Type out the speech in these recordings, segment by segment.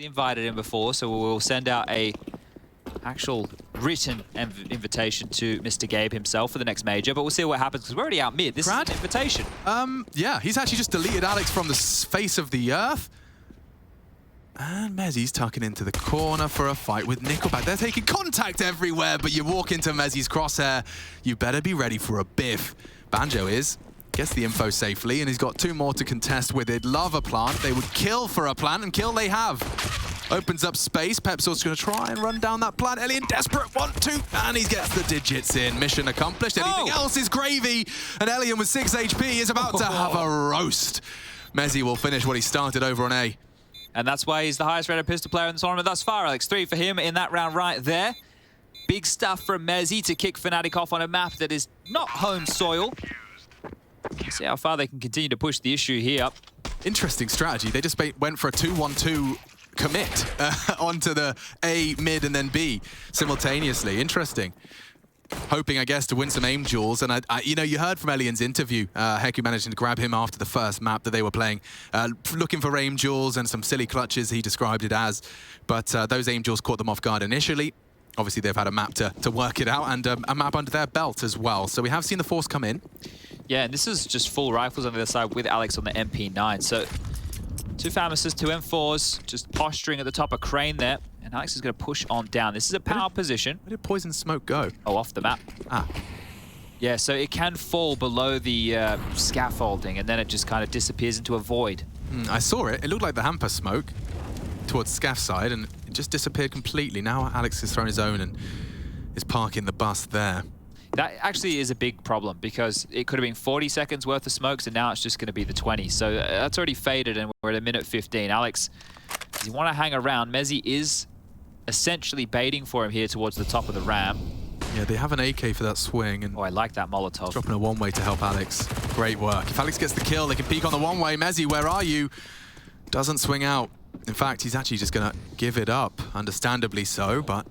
invited him before, so we'll send out a actual written invitation to Mr. Gabe himself for the next major, but we'll see what happens because we're already out mid. This is an invitation. Yeah, he's actually just deleted Alex from the face of the earth. And Mezzi's tucking into the corner for a fight with Nickelback. They're taking contact everywhere, but you walk into Mezzi's crosshair, you better be ready for a biff. Banjo gets the info safely, and he's got two more to contest with it. Love a plant. They would kill for a plant, and kill they have. Opens up space. Peppzor's going to try and run down that plant. Elian desperate, 1, 2, and he gets the digits in. Mission accomplished. Anything else is gravy, and Elian with 6 HP is about to have a roast. Mezzi will finish what he started over on A. And that's why he's the highest rated pistol player in the tournament thus far, Alex. 3 for him in that round right there. Big stuff from Mezzi to kick fnatic off on a map that is not home soil. See how far they can continue to push the issue here. Interesting strategy. They just went for a 2-1-2 commit onto the A, mid, and then B simultaneously. Interesting. Hoping, I guess, to win some aim duels. And, you know, you heard from Elian's interview, Heku managing to grab him after the first map that they were playing, looking for aim duels and some silly clutches, he described it as. But those aim duels caught them off guard initially. Obviously, they've had a map to work it out and a map under their belt as well. So we have seen the force come in. Yeah, and this is just full rifles on the other side with Alex on the MP9. So 2 Famouses, 2 M4s, just posturing at the top of Crane there. And Alex is going to push on down. This is a power position. Where did Poison Smoke go? Oh, off the map. Ah. Yeah, so it can fall below the scaffolding, and then it just kind of disappears into a void. I saw it. It looked like the hamper smoke towards Scaff side, and it just disappeared completely. Now Alex has thrown his own and is parking the bus there. That actually is a big problem because it could have been 40 seconds worth of smokes, and now it's just going to be the 20. So that's already faded, and we're at 1:15. Alex, if you want to hang around, Mezzi is essentially baiting for him here towards the top of the ramp. Yeah, they have an AK for that swing. And oh, I like that Molotov. Dropping a one-way to help Alex. Great work. If Alex gets the kill, they can peek on the one-way. Mezzi, where are you? Doesn't swing out. In fact, he's actually just going to give it up, understandably so, but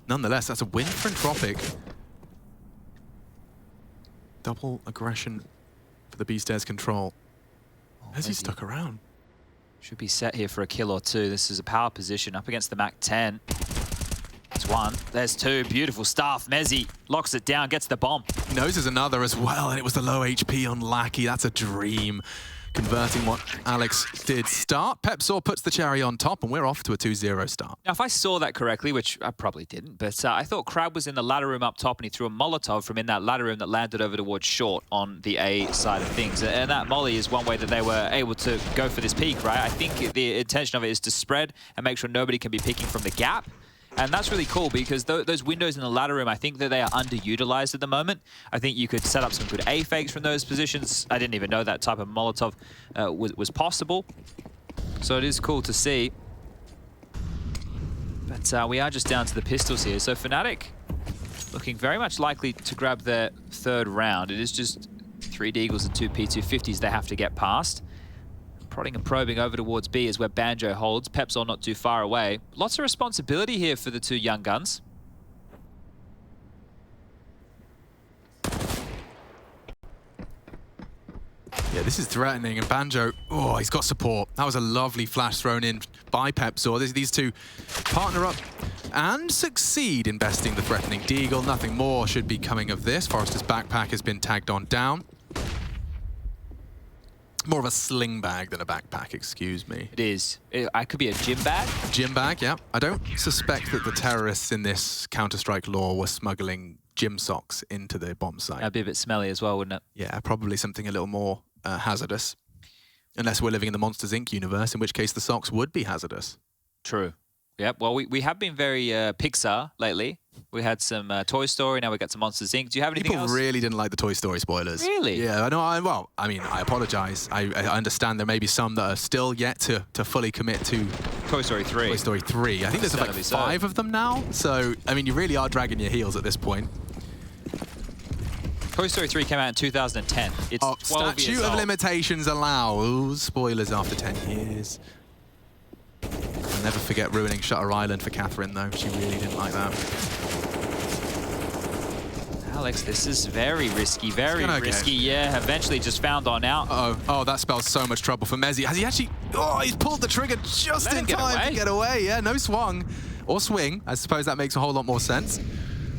nonetheless, that's a win for Entropiq. Double aggression for the B-Stairs control. Mezzi stuck around. Should be set here for a kill or two. This is a power position up against the MAC-10. That's 1. There's 2. Beautiful stuff. Mezzi locks it down, gets the bomb. He knows there's another as well, and it was the low HP on Lackey. That's a dream. Converting what Alex did start. Peppzor puts the cherry on top, and we're off to a 2-0 start. Now, if I saw that correctly, which I probably didn't, but I thought Crab was in the ladder room up top, and he threw a Molotov from in that ladder room that landed over towards short on the A side of things. And that molly is one way that they were able to go for this peak, right? I think the intention of it is to spread and make sure nobody can be picking from the gap. And that's really cool because those windows in the ladder room, I think that they are underutilized at the moment. I think you could set up some good A fakes from those positions. I didn't even know that type of Molotov was possible. So it is cool to see. But we are just down to the pistols here. So fnatic looking very much likely to grab their 3rd round. It is just 3 Deagles and 2 P250s they have to get past. Prodding and probing over towards B is where Banjo holds. Peppzor not too far away. Lots of responsibility here for the 2 young guns. Yeah, this is threatening, and Banjo, oh, he's got support. That was a lovely flash thrown in by Peppzor. These 2 partner up and succeed in besting the threatening Deagle. Nothing more should be coming of this. Forrester's backpack has been tagged on down. More of a sling bag than a backpack, excuse me. It is. It could be a gym bag. Gym bag, yeah. I don't suspect that the terrorists in this Counter-Strike lore were smuggling gym socks into the bomb site. That'd be a bit smelly as well, wouldn't it? Yeah, probably something a little more hazardous. Unless we're living in the Monsters, Inc. universe, in which case the socks would be hazardous. True. Yep, well, we have been very Pixar lately. We had some Toy Story, now we got some Monsters, Inc. Do you have anything else? People really didn't like the Toy Story spoilers. Really? Yeah, I know. Well, I mean, I apologize. I understand there may be some that are still yet to fully commit to Toy Story 3. Toy Story 3. I think there's like 5 of them now. So, I mean, you really are dragging your heels at this point. Toy Story 3 came out in 2010. It's 12 years old. Statute of limitations allows spoilers after 10 years. I'll never forget ruining Shutter Island for Catherine, though. She really didn't like that. Alex, this is very risky, very risky. Yeah, eventually just found on out. Uh-oh. Oh, that spells so much trouble for Mezzi. Has he actually Oh, he's pulled the trigger just in time to get away. Yeah, no swung or swing. I suppose that makes a whole lot more sense.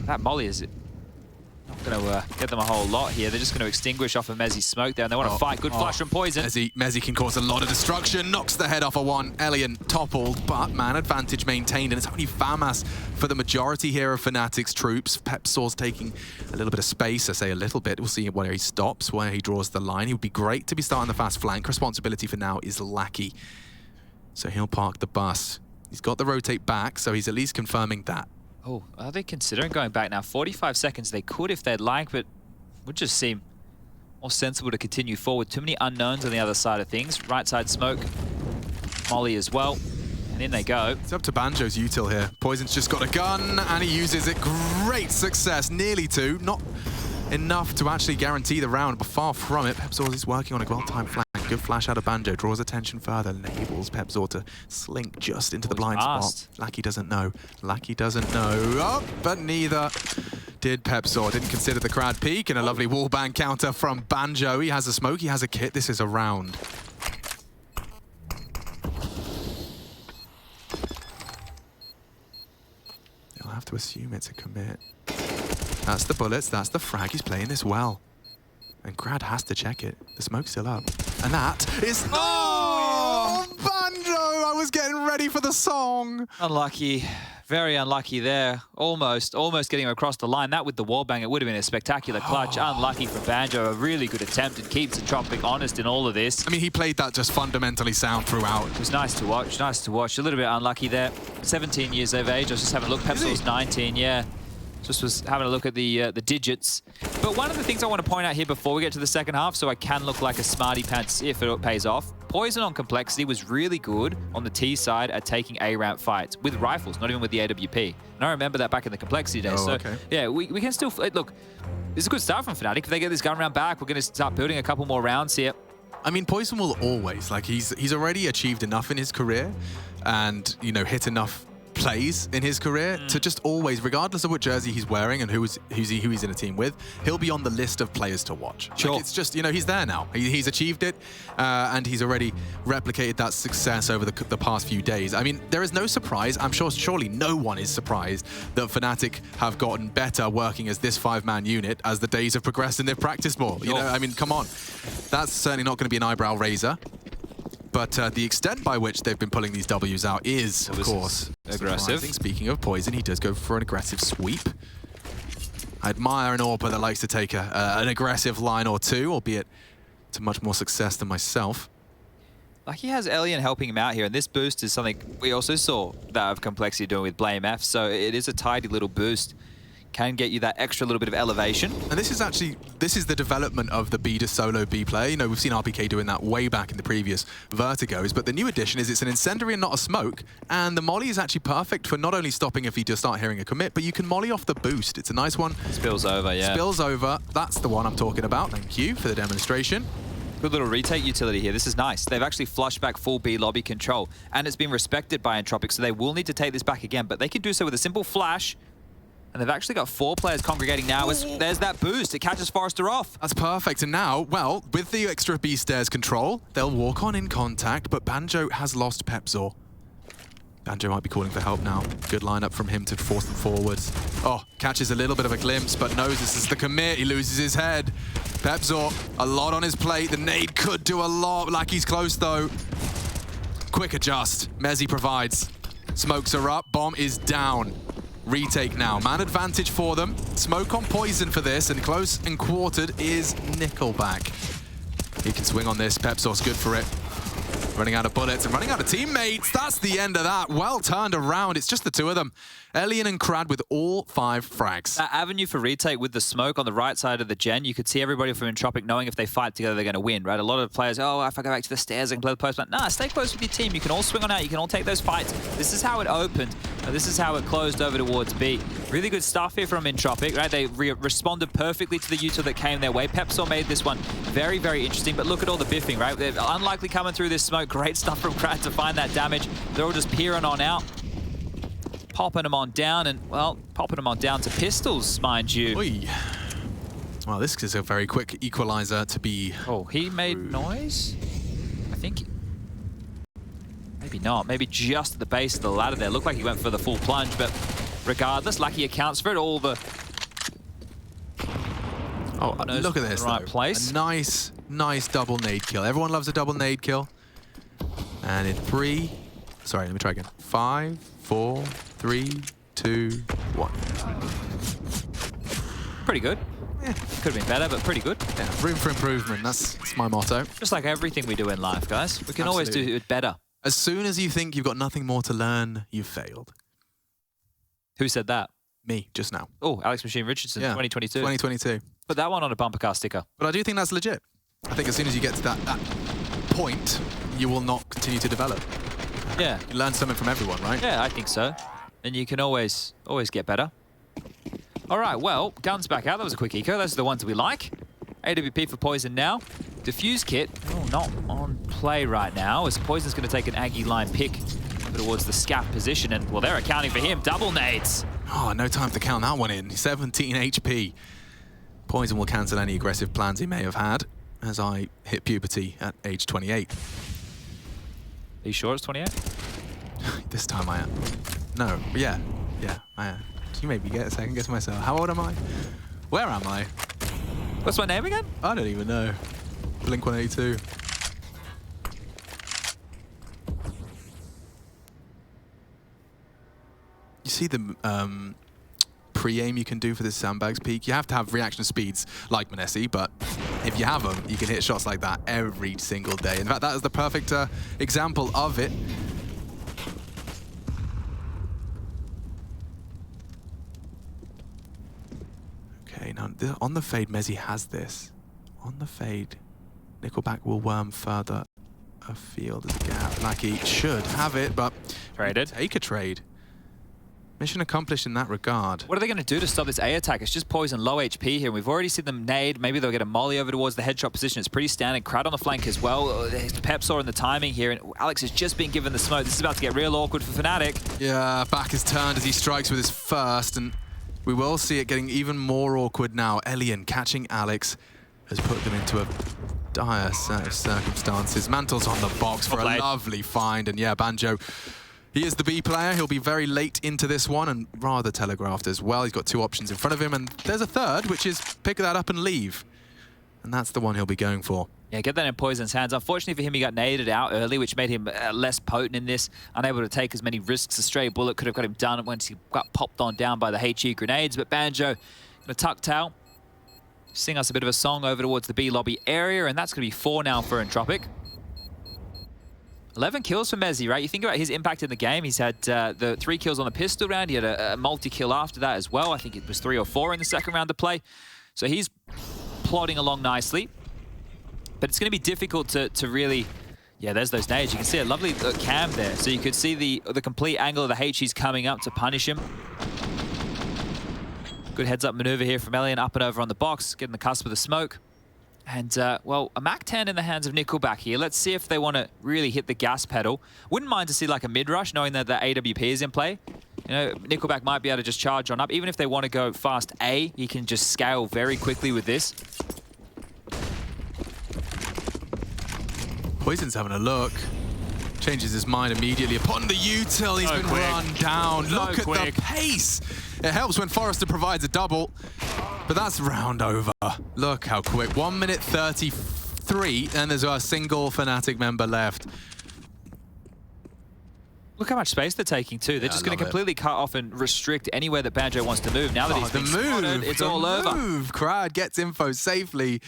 That molly is not going to get them a whole lot here. They're just going to extinguish off of Mezzi's smoke there, and they want to fight. Good flash from Poison. Mezzi can cause a lot of destruction, knocks the head off of one. Elian toppled, but man advantage maintained, and it's only Famas for the majority here of fnatic's troops. Peppzor's taking a little bit of space. I say a little bit. We'll see where he stops, where he draws the line. He would be great to be starting the fast flank. Responsibility for now is Lackey, so he'll park the bus. He's got the rotate back, so he's at least confirming that. Oh, are they considering going back now? 45 seconds, they could if they'd like, but would just seem more sensible to continue forward. Too many unknowns on the other side of things. Right side smoke, molly as well, and in they go. It's up to Banjo's util here. Poison's just got a gun, and he uses it. Great success, nearly two. Not enough to actually guarantee the round, but far from it. Peppzor is working on a well-timed flank. Good flash out of Banjo, draws attention further, enables Peppzor to slink just into the blind spot. Lackey doesn't know. Lackey doesn't know. Oh, but neither did Peppzor. Didn't consider the crowd peek, and a lovely wallbang counter from Banjo. He has a smoke, he has a kit. This is a round. They'll have to assume it's a commit. That's the bullets, that's the frag. He's playing this well. And Crad has to check it. The smoke's still up. And that is... Oh! Banjo! I was getting ready for the song. Unlucky. Very unlucky there. Almost getting him across the line. That with the wallbang, it would have been a spectacular clutch. Unlucky for Banjo. A really good attempt and keeps Entropiq honest in all of this. I mean, he played that just fundamentally sound throughout. It was nice to watch. Nice to watch. A little bit unlucky there. 17 years of age. I was just having a look. Peppzor's 19, yeah. Just was having a look at the digits. But one of the things I want to point out here before we get to the second half, so I can look like a smarty pants if it pays off, Poison on Complexity was really good on the T side at taking A-ramp fights with rifles, not even with the AWP. And I remember that back in the Complexity days. So, yeah, we can still... Look, this is a good start from fnatic. If they get this gun round back, we're going to start building a couple more rounds here. I mean, Poison will always, like, he's already achieved enough in his career and, you know, hit enough plays in his career to just always, regardless of what jersey he's wearing and who he's in a team with, he'll be on the list of players to watch. Sure. Like, it's just, you know, he's there now. He's achieved it, and he's already replicated that success over the past few days. I mean, there is no surprise. I'm sure surely no one is surprised that fnatic have gotten better working as this 5-man unit as the days have progressed and they've practiced more. You know, I mean, come on. That's certainly not going to be an eyebrow raiser. But the extent by which they've been pulling these Ws out is, of course, aggressive. Speaking of Poison, he does go for an aggressive sweep. I admire an AWPer that likes to take an aggressive line or two, albeit to much more success than myself. Like, he has Elian helping him out here, and this boost is something we also saw that of Complexity doing with Blame F, so it is a tidy little boost. Can get you that extra little bit of elevation. And this is the development of the B to solo B player. You know, we've seen RPK doing that way back in the previous Vertigos, but the new addition is it's an incendiary and not a smoke, and the molly is actually perfect for not only stopping if you just start hearing a commit, but you can molly off the boost. It's a nice one. Spills over, yeah. Spills over, that's the one I'm talking about. Thank you for the demonstration. Good little retake utility here. This is nice. They've actually flushed back full B lobby control, and it's been respected by Entropiq, so they will need to take this back again, but they can do so with a simple flash. And they've actually got 4 players congregating now. There's that boost. It catches Forrester off. That's perfect. And now, well, with the extra B stairs control, they'll walk on in contact, but Banjo has lost Peppzor. Banjo might be calling for help now. Good lineup from him to force them forwards. Oh, catches a little bit of a glimpse, but knows this is the commit. He loses his head. Peppzor, a lot on his plate. The nade could do a lot. Lackey's close, though. Quick adjust. Mezzi provides. Smokes are up. Bomb is down. Retake now. Man advantage for them. Smoke on Poison for this, and close and quartered is Nickelback. He can swing on this. Peppzor's good for it. Running out of bullets and running out of teammates. That's the end of that. Well turned around. It's just the two of them. Elian and Crad with all 5 frags. That avenue for retake with the smoke on the right side of the gen, you could see everybody from Entropiq knowing if they fight together, they're going to win, right? A lot of players, oh, if I go back to the stairs and play the post, nah, stay close with your team. You can all swing on out. You can all take those fights. This is how it opened. This is how it closed over towards B. Really good stuff here from Entropiq, right? They responded perfectly to the util that came their way. Peppzor made this one very, very interesting, but look at all the biffing, right? They're unlikely coming through this smoke. Great stuff from Crad to find that damage. They're all just peering on out. Popping them on down, and, well, popping them on down to pistols, mind you. Oy. Well, this is a very quick equalizer to be... Oh, he made noise? I think... Maybe not. Maybe just at the base of the ladder there. Looked like he went for the full plunge, but regardless, Lucky accounts for it. All the... Oh, look at this, right place. A nice double nade kill. Everyone loves a double nade kill. And in 3... Sorry, let me try again. 5, 4, 3, 2, 1. Pretty good. Yeah. Could have been better, but pretty good. Yeah, room for improvement. That's my motto. Just like everything we do in life, guys. We can always do it better. As soon as you think you've got nothing more to learn, you've failed. Who said that? Me, just now. Oh, Alex Machine Richardson, 2022. 2022. Put that one on a bumper car sticker. But I do think that's legit. I think as soon as you get to that point, you will not continue to develop. Yeah. You learn something from everyone, right? Yeah, I think so. And you can always get better. All right, well, guns back out. That was a quick eco. Those are the ones we like. AWP for Poison now. Diffuse kit, not on play right now, as Poison's going to take an Aggie line pick towards the scaff position. And, well, they're accounting for him. Double nades. Oh, no time to count that one in. 17 HP. Poison will cancel any aggressive plans he may have had as I hit puberty at age 28. Are you sure it's 28? This time I am. No, yeah, I am. You made me get a second guess myself. How old am I? Where am I? What's my name again? I don't even know. Blink 182. You see the pre-aim you can do for this sandbags peak? You have to have reaction speeds like Manesi, but if you have them, you can hit shots like that every single day. In fact, that is the perfect example of it. Okay, now on the fade, Mezzi has this. On the fade, Nickelback will worm further afield as a gap. Lucky should have it, but traded. Take a trade. Mission accomplished in that regard. What are they going to do to stop this A attack? It's just Poison low HP here. We've already seen them nade. Maybe they'll get a molly over towards the headshot position. It's pretty standard. Crowd on the flank as well. There's Peppzor in the timing here, and Alex has just been given the smoke. This is about to get real awkward for fnatic. Yeah, back is turned as he strikes with his first, and we will see it getting even more awkward now. Elian catching Alex has put them into a dire set of circumstances. Mantle's on the box for a lovely find, and yeah, Banjo, he is the B player. He'll be very late into this one and rather telegraphed as well. He's got two options in front of him, and there's a third, which is pick that up and leave. And that's the one he'll be going for. Yeah, get that in Poison's hands. Unfortunately for him, he got naded out early, which made him less potent in this. Unable to take as many risks. A stray bullet could have got him done once he got popped on down by the HE grenades. But Banjo, gonna tuck tail, sing us a bit of a song over towards the B lobby area, and that's gonna be 4 now for Entropiq. 11 kills for Mezzi, right? You think about his impact in the game. He's had the 3 kills on the pistol round. He had a multi-kill after that as well. I think it was 3 or 4 in the second round to play. So he's plodding along nicely. But it's going to be difficult to really... Yeah, there's those nades. You can see a lovely cam there. So you could see the complete angle of the HE's coming up to punish him. Good heads-up maneuver here from Elian, up and over on the box, getting the cusp of the smoke. And, well, a MAC-10 in the hands of Nickelback here. Let's see if they want to really hit the gas pedal. Wouldn't mind to see, like, a mid-rush, knowing that the AWP is in play. You know, Nickelback might be able to just charge on up. Even if they want to go fast A, he can just scale very quickly with this. Poison's having a look. Changes his mind immediately upon the util. He's been run down. Look at the pace. It helps when Forrester provides a double, but that's round over. Look how quick. 1 minute 33, and there's a single Fnatic member left. Look how much space they're taking too. They're just going to completely cut off and restrict anywhere that Banjo wants to move. Now that he's been spotted, it's all over. Crowd gets info safely,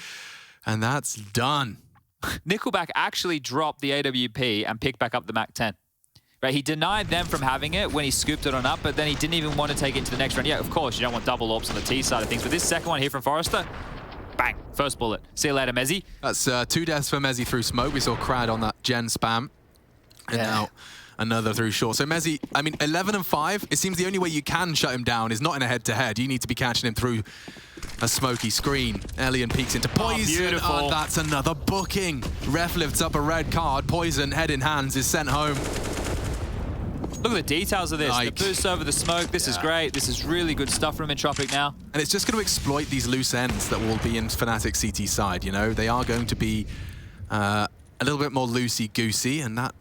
and that's done. Nickelback actually dropped the AWP and picked back up the MAC-10. Right, he denied them from having it when he scooped it on up, but then he didn't even want to take it to the next round. Yeah, of course, you don't want double ops on the T side of things, but this second one here from Forrester, bang, first bullet. See you later, Mezzi. That's 2 deaths for Mezzi through smoke. We saw Crad on that gen spam. And now another through short. So Mezzi, I mean, 11 and 5, it seems the only way you can shut him down is not in a head-to-head. You need to be catching him through a smoky screen. Elian peeks into Poison. Oh, that's another booking. Ref lifts up a red card. Poison, head in hands, is sent home. Look at the details of this. The boost over the smoke. This is great. This is really good stuff from Entropiq now. And it's just going to exploit these loose ends that will be in Fnatic CT side, you know? They are going to be a little bit more loosey-goosey, and that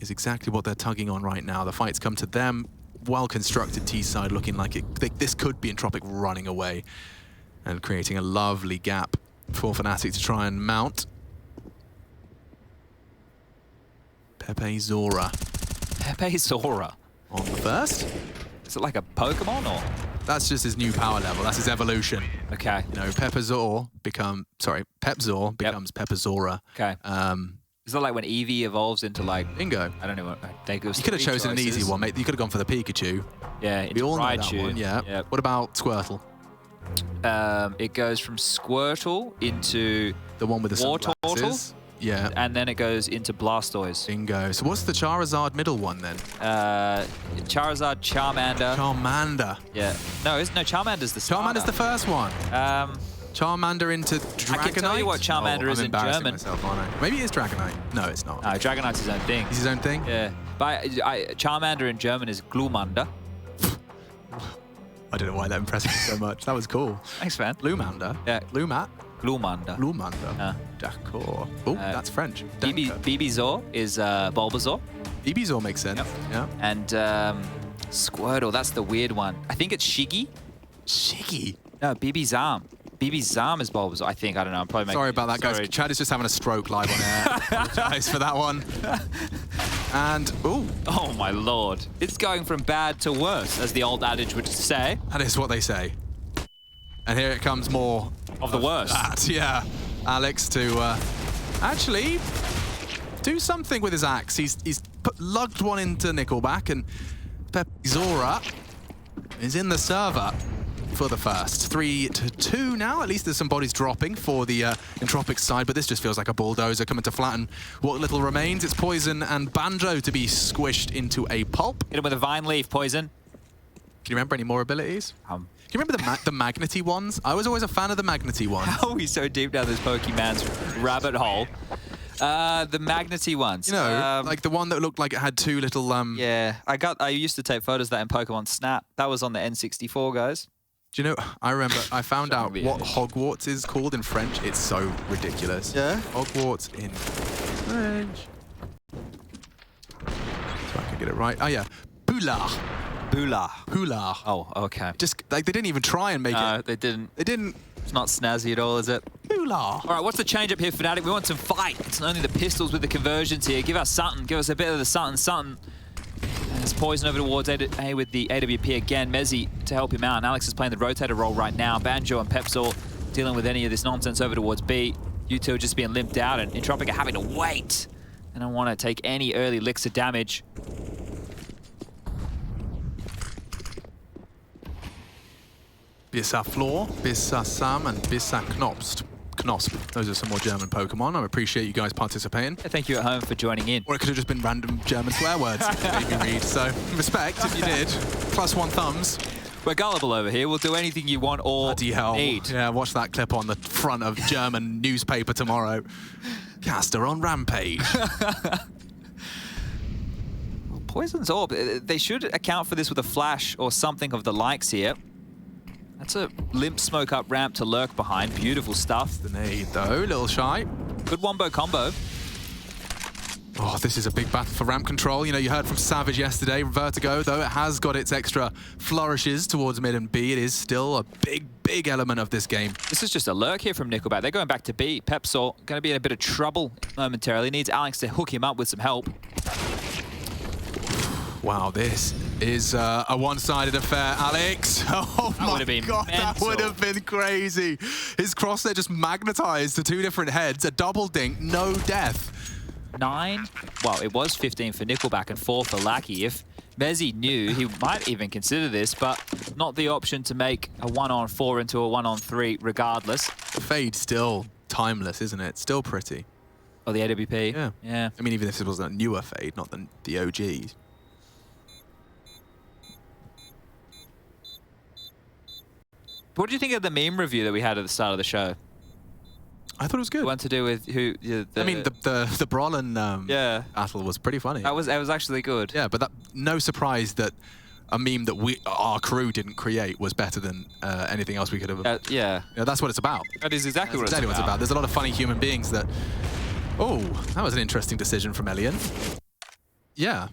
is exactly what they're tugging on right now. The fight's come to them. Well-constructed T side, looking like this could be Entropiq running away and creating a lovely gap for fnatic to try and mount. Peppzor. Peppzor. On the first. Is it like a Pokemon or? That's just his new power level. That's his evolution. Okay. You know, Peppzor becomes Peppzor. Okay. Is that like when Eevee evolves into like... Bingo. I don't know what... They go. You could have chosen an easy one, mate. You could have gone for the Pikachu. Yeah, we all know that Raichu. one, yeah. Yep. What about Squirtle? It goes from Squirtle into... The one with the Wartortle? sunglasses. Yeah. And then it goes into Blastoise. Bingo. So what's the Charizard middle one then? Charizard, Charmander. Charmander. Yeah. No, Charmander's the starter. Charmander's the first one. Charmander into Dragonite. I can tell you what Charmander is in German. Myself, aren't I? Maybe it is Dragonite. No, it's not. No, Dragonite's his own thing. He's his own thing? Yeah. But Charmander in German is Gloomander. I don't know why that impressed me so much. That was cool. Thanks, man. Gloomander? Yeah. Gloomat? Gloomander. Gloomander. D'accord. Oh, that's French. Peppzor is Bulbasaur. Peppzor makes sense. Yep. Yeah. And Squirtle, that's the weird one. I think it's Shiggy. Shiggy? No, Peppzor. Peppzor is Bulbasaur, I think. I don't know. I'm probably making... Sorry about that, guys. Chad is just having a stroke live on air. Apologize for that one. And, ooh. Oh, my Lord. It's going from bad to worse, as the old adage would say. That is what they say. And here it comes more of the worst. That, yeah. Alex to actually do something with his axe. He's lugged one into Nickelback, and Peppzor is in the server for the first. 3-2 now. At least there's some bodies dropping for the Entropiq side, but this just feels like a bulldozer coming to flatten what little remains. It's Poison and Banjo to be squished into a pulp. Hit him with a Vine Leaf, Poison. Can you remember any more abilities? Do you remember the Magnety ones? I was always a fan of the Magnety ones. How are we so deep down this Pokemon's rabbit hole? The Magnety ones. You know, like the one that looked like it had two little... Yeah, I used to take photos of that in Pokemon Snap. That was on the N64, guys. Do you know, I remember, I found out what Hogwarts is called in French. It's so ridiculous. Yeah? Hogwarts in French. So I can get it right. Oh, yeah. Poulard. Poulard. Oh, okay. Just, like, they didn't even try and make it. No, they didn't. They didn't. It's not snazzy at all, is it? Poulard. All right, what's the change up here, fnatic? We want some fight. It's only the pistols with the conversions here. Give us something. Give us a bit of the something. There's Poison over towards A with the AWP again. Mezzi to help him out. And Alex is playing the rotator role right now. Banjo and Peppzor dealing with any of this nonsense over towards B. U2 just being limped out, and Entropiq are having to wait. They don't want to take any early licks of damage. Bisa Flor, Bisa Sam, and Bisa Knosp. Those are some more German Pokemon. I appreciate you guys participating. Yeah, thank you at home for joining in. Or it could have just been random German swear words that you read. So, respect if you did. +1 thumbs. We're gullible over here. We'll do anything you want or need. Yeah, watch that clip on the front of German newspaper tomorrow. Caster on Rampage. Poison's Orb. They should account for this with a flash or something of the likes here. That's a limp smoke up ramp to lurk behind. Beautiful stuff. The nade, though. Little shy. Good wombo combo. Oh, this is a big battle for ramp control. You know, you heard from Savage yesterday. Vertigo, though, it has got its extra flourishes towards mid and B. It is still a big, big element of this game. This is just a lurk here from Nickelback. They're going back to B. Peppzor going to be in a bit of trouble momentarily. Needs Alex to hook him up with some help. Wow, this is a one-sided affair, Alex. Oh my God, that would have been crazy. His crosshair just magnetized to two different heads, a double dink, no death. 9, well, it was 15 for Nickelback and 4 for Lackey. If Mezzi knew, he might even consider this, but not the option to make a 1-on-4 into a 1-on-3 regardless. The fade's still timeless, isn't it? Still pretty. Oh, the AWP? Yeah. Yeah. I mean, even if this was a newer fade, not the OGs. What do you think of the meme review that we had at the start of the show? I thought it was good. The one to do with who? I mean, the Brolin battle was pretty funny. That was actually good. Yeah, but no surprise that a meme that our crew didn't create was better than anything else we could have. Yeah. You know, that's what it's about. That is exactly what it's about. There's a lot of funny human beings that. Oh, that was an interesting decision from Elian. Yeah.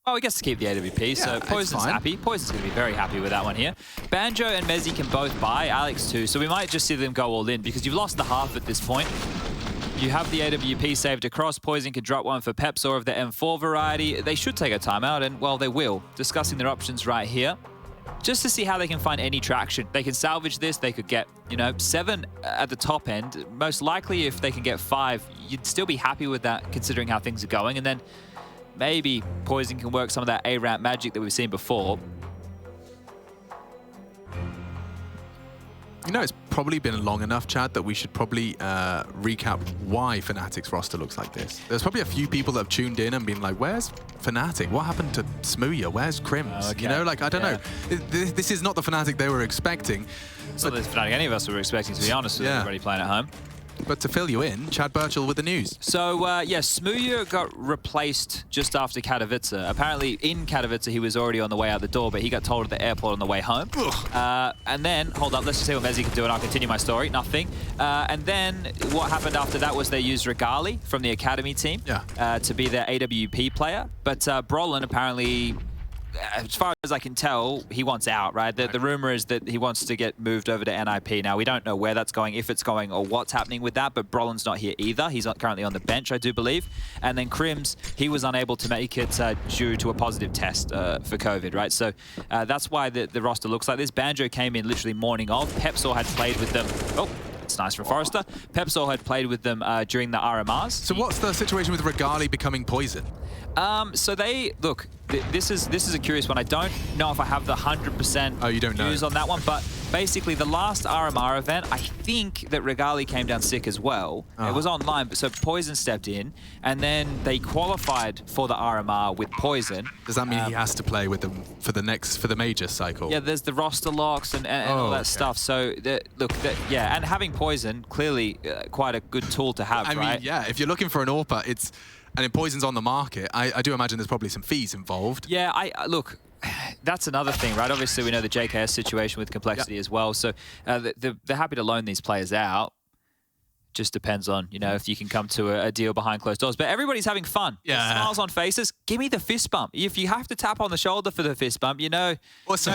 Oh, he gets to keep the AWP, so Poison's happy. Poison's going to be very happy with that one here. Banjo and Mezzi can both buy, Alex too, so we might just see them go all in because you've lost the half at this point. You have the AWP saved across. Poison can drop one for Peppzor of the M4 variety. They should take a timeout, and, well, they will. Discussing their options right here. Just to see how they can find any traction. They can salvage this. They could get, 7 at the top end. Most likely, if they can get 5, you'd still be happy with that, considering how things are going. And then maybe Poison can work some of that A-ramp magic that we've seen before. It's probably been long enough, Chad, that we should probably recap why fnatic's roster looks like this. There's probably a few people that have tuned in and been like, where's fnatic? What happened to Smooya? Where's Crims? Okay. I don't know. This is not the fnatic they were expecting. It's not the fnatic any of us were expecting, to be honest, with everybody playing at home. But to fill you in, Chad Burchell with the news. So, Smooya got replaced just after Katowice. Apparently, in Katowice, he was already on the way out the door, but he got told at the airport on the way home. And then, hold up, let's just see what Mezzi can do, and I'll continue my story. Nothing. And then what happened after that was they used Regali from the academy team to be their AWP player. But Brolin apparently, as far as I can tell, he wants out, right? The rumor is that he wants to get moved over to NIP. Now, we don't know where that's going, if it's going, or what's happening with that, but Brolin's not here either. He's currently on the bench, I do believe. And then Crims, he was unable to make it due to a positive test for COVID, right? So that's why the roster looks like this. Banjo came in literally morning of. Peppzor had played with them. Oh, it's nice from Forrester. Peppzor had played with them during the RMRs. So what's the situation with Regali becoming Poison? So they look. This is a curious one. I don't know if I have the 100% news on that one, but basically the last RMR event, I think that Regali came down sick as well. It was online, but so Poison stepped in, and then they qualified for the RMR with Poison. Does that mean he has to play with them for the major cycle? Yeah, there's the roster locks and all that stuff. So and having Poison clearly quite a good tool to have. I mean, yeah, if you're looking for an AWPer, and if Poison's on the market, I do imagine there's probably some fees involved. Yeah, look, that's another thing, right? Obviously, we know the JKS situation with Complexity as well, so they're happy to loan these players out. Just depends on, if you can come to a deal behind closed doors. But everybody's having fun. Yeah. Smiles on faces. Give me the fist bump. If you have to tap on the shoulder for the fist bump, you know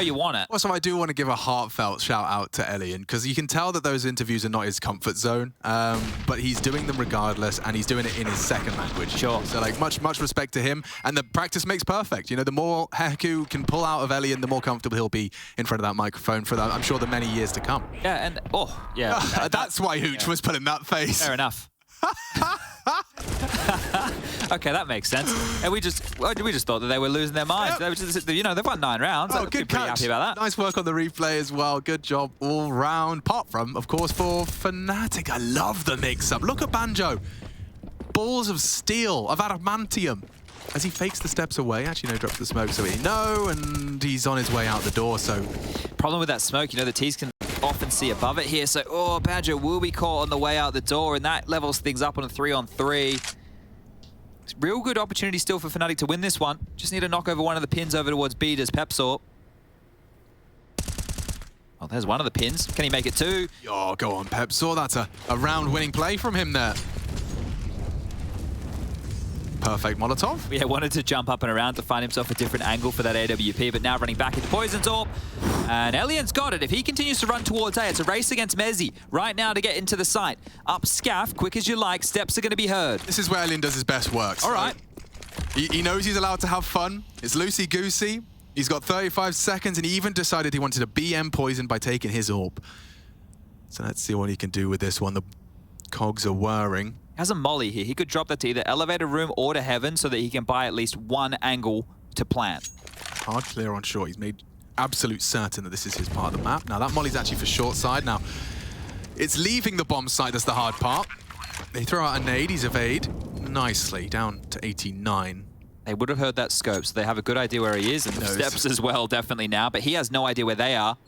you want it. Also, I do want to give a heartfelt shout out to Elian, because you can tell that those interviews are not his comfort zone, but he's doing them regardless, and he's doing it in his second language. Sure. So, much respect to him. And the practice makes perfect. The more Heku can pull out of Elian, the more comfortable he'll be in front of that microphone for, I'm sure, the many years to come. Yeah, and, that's why Hooch was putting that face. Fair enough. Okay, that makes sense. And we just thought that they were losing their minds. They were just, they've won 9 rounds. Oh, good catch. Pretty happy about that. Nice work on the replay as well. Good job all round. Apart from, of course, for fnatic. I love the mix-up. Look at Banjo. Balls of steel, of adamantium. As he fakes the steps away, actually no, drops the smoke, so and he's on his way out the door, so... Problem with that smoke, the T's can often see above it here, so, Banjo will be caught on the way out the door, and that levels things up on a 3-on-3. Real good opportunity still for Fnatic to win this one. Just need to knock over one of the pins over towards B, does Peppzor. Well, there's one of the pins. Can he make it 2? Oh, go on, Peppzor. That's a round-winning play from him there. Perfect Molotov. Yeah, wanted to jump up and around to find himself a different angle for that AWP, but now running back into Poison's AWP. And Elian's got it. If he continues to run towards A, it's a race against Mezzi right now to get into the site. Up scaff, quick as you like, steps are going to be heard. This is where Elian does his best work. All right. He knows he's allowed to have fun. It's loosey-goosey. He's got 35 seconds, and he even decided he wanted to BM Poison by taking his AWP. So let's see what he can do with this one. The cogs are whirring. Has a molly here. He could drop that to either elevator room or to heaven so that he can buy at least one angle to plant. Hard clear on short. He's made absolute certain that this is his part of the map. Now, that molly's actually for short side. Now, it's leaving the bomb site that's the hard part. They throw out a nade. He's evade nicely down to 89. They would have heard that scope, so they have a good idea where he is, and the steps as well, definitely now. But he has no idea where they are.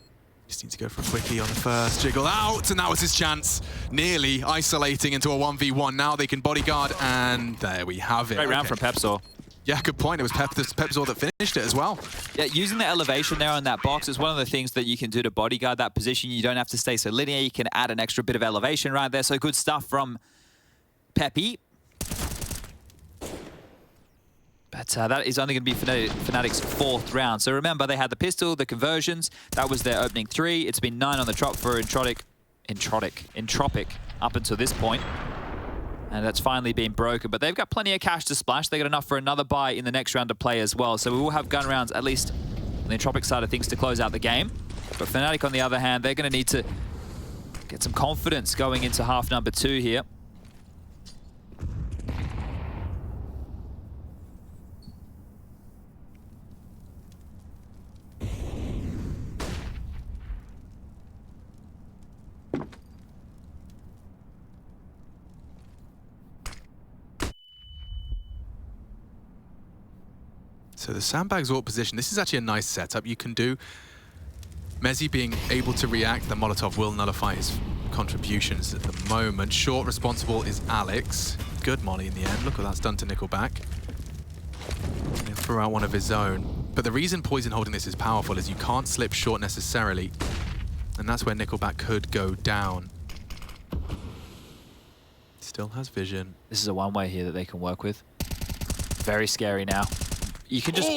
Just needs to go for a quickie on the first. Jiggle out, and that was his chance. Nearly isolating into a 1v1. Now they can bodyguard, and there we have it. Great round from Peppzor. Yeah, good point. It was Peppzor that finished it as well. Yeah, using the elevation there on that box is one of the things that you can do to bodyguard that position. You don't have to stay so linear. You can add an extra bit of elevation right there. So good stuff from Peppy. But that is only going to be Fnatic's 4th round. So remember, they had the pistol, the conversions. That was their opening 3. It's been 9 on the trot for Entropiq up until this point. And that's finally been broken. But they've got plenty of cash to splash. They got enough for another buy in the next round of play as well. So we will have gun rounds, at least on the Entropiq side of things, to close out the game. But Fnatic, on the other hand, they're going to need to get some confidence going into half number 2 here. So the sandbags AWP position, this is actually a nice setup you can do. Mezzy being able to react, the Molotov will nullify his contributions at the moment. Short responsible is Alex. Good molly in the end. Look what that's done to Nickelback. He threw out one of his own. But the reason Poison holding this is powerful is you can't slip short necessarily. And that's where Nickelback could go down. Still has vision. This is a one-way here that they can work with. Very scary now. You can just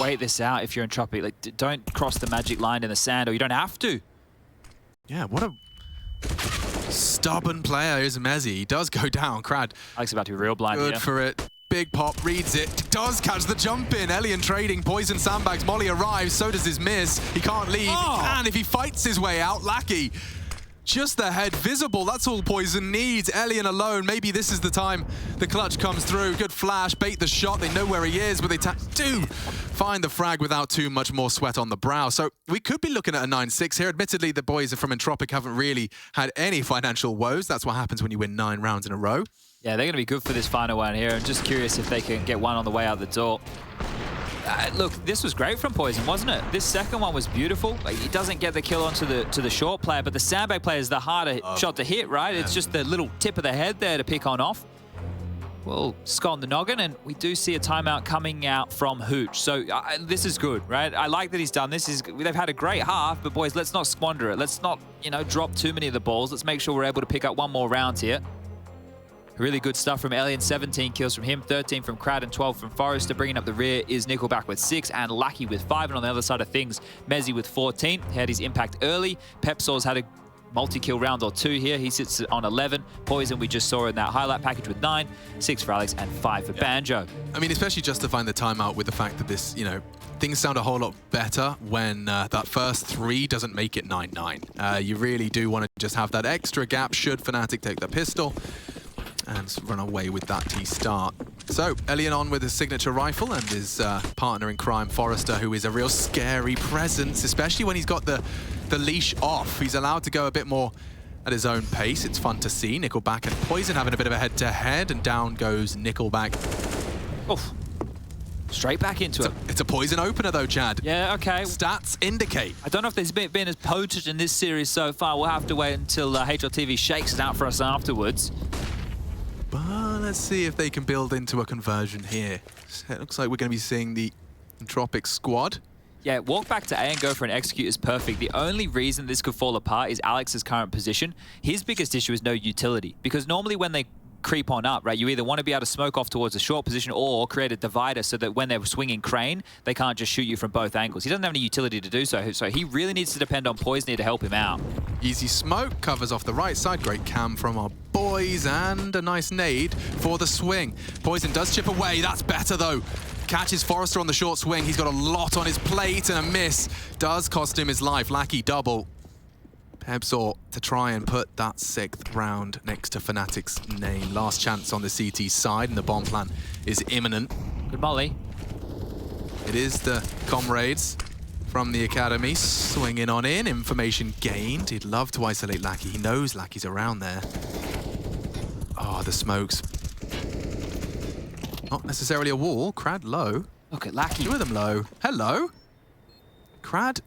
wait this out if you're Entropiq. Like, don't cross the magic line in the sand, or you don't have to. Yeah, what a stubborn player is Mezzy. He does go down. Crad. Alex about to be real blind here. Good for it. Big pop, reads it. Does catch the jump in. Elian trading. Poison sandbags. Molly arrives. So does his miss. He can't leave. And if he fights his way out, Lackey. Just the head visible, that's all Poison needs. Elian alone, maybe this is the time the clutch comes through. Good flash, bait the shot, they know where he is, but they do find the frag without too much more sweat on the brow. So we could be looking at a 9-6 here. Admittedly, the boys from Entropiq haven't really had any financial woes. That's what happens when you win 9 rounds in a row. Yeah, they're going to be good for this final one here. I'm just curious if they can get one on the way out the door. Look, this was great from Poison, wasn't it? This second one was beautiful. Like, he doesn't get the kill onto the short player, but the sandbag player is the harder shot to hit, right? It's just the little tip of the head there to pick on off. Well, Scott on the noggin, and we do see a timeout coming out from Hooch. So this is good, right? I like that he's done this. They've had a great half, but boys, let's not squander it. Let's not, drop too many of the balls. Let's make sure we're able to pick up one more round here. Really good stuff from Elian, 17 kills from him, 13 from Crad and 12 from Forrester. Bringing up the rear is Nickelback with 6 and Lucky with 5. And on the other side of things, Mezzy with 14. He had his impact early. Peppzor's had a multi-kill round or 2 here. He sits on 11. Poison we just saw in that highlight package with 9. 6 for Alex and 5 for Banjo. I mean, especially justifying the timeout with the fact that this, things sound a whole lot better when that first 3 doesn't make it 9-9. You really do want to just have that extra gap should Fnatic take the pistol and run away with that T-start. So, Elian on with his signature rifle and his partner in crime, Forrester, who is a real scary presence, especially when he's got the leash off. He's allowed to go a bit more at his own pace. It's fun to see. Nickelback and Poison having a bit of a head-to-head, and down goes Nickelback. Oof. Straight back into it. It's a Poison opener, though, Chad. Yeah, okay. Stats indicate. I don't know if there's been as potent in this series so far. We'll have to wait until HLTV shakes it out for us afterwards. But let's see if they can build into a conversion here. It looks like we're going to be seeing the Entropiq squad. Yeah, walk back to A and go for an execute is perfect. The only reason this could fall apart is Alex's current position. His biggest issue is no utility, because normally when they creep on up, right, you either want to be able to smoke off towards a short position or create a divider so that when they're swinging crane, they can't just shoot you from both angles. He doesn't have any utility to do so, so he really needs to depend on Poison here to help him out. Easy smoke, covers off the right side. Great cam from our boys, and a nice nade for the swing. Poison does chip away. That's better, though. Catches Forrester on the short swing. He's got a lot on his plate, and a miss does cost him his life. Lackey double. Peppzor to try and put that 6th round next to Fnatic's name. Last chance on the CT side, and the bomb plan is imminent. Good molly. It is the comrades from the academy swinging on in. Information gained. He'd love to isolate Lackey. He knows Lackey's around there. Oh, the smokes. Not necessarily a wall. Crad low. Look at Lackey. 2 of them low. Hello. Crad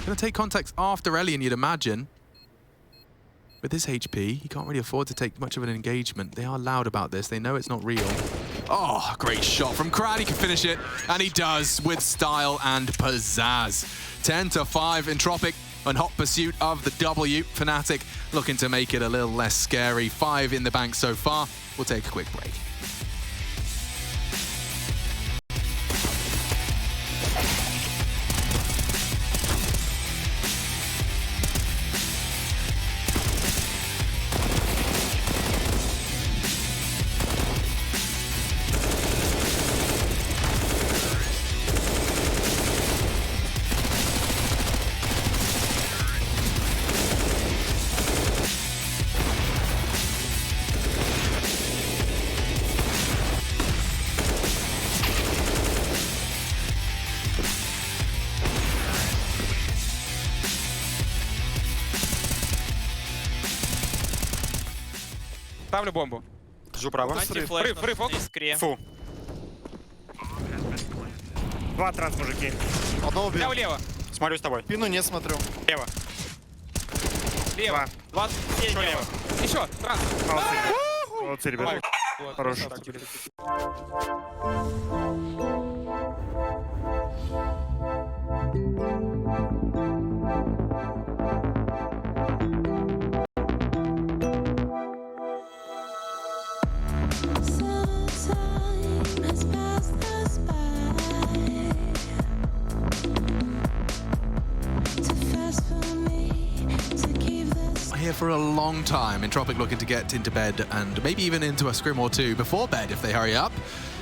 gonna take contact after Elian, you'd imagine. With his HP, he can't really afford to take much of an engagement. They are loud about this. They know it's not real. Oh, great shot from Crad. He can finish it, and he does with style and pizzazz. 10-5, Entropiq in hot pursuit of the W. Fnatic looking to make it a little less scary. 5 in the bank so far. We'll take a quick break. Ставлю бомбу. Жу право. Фриф, ок. Фу. Два транс, мужики. Одного Я убил. влево. Смотрю с тобой. Спину не смотрю. Лево. Лево. 20. Еще лево. Еще. Транс. Молодцы, ребята. Хорош. Here for a long time. Entropiq looking to get into bed and maybe even into a scrim or two before bed if they hurry up.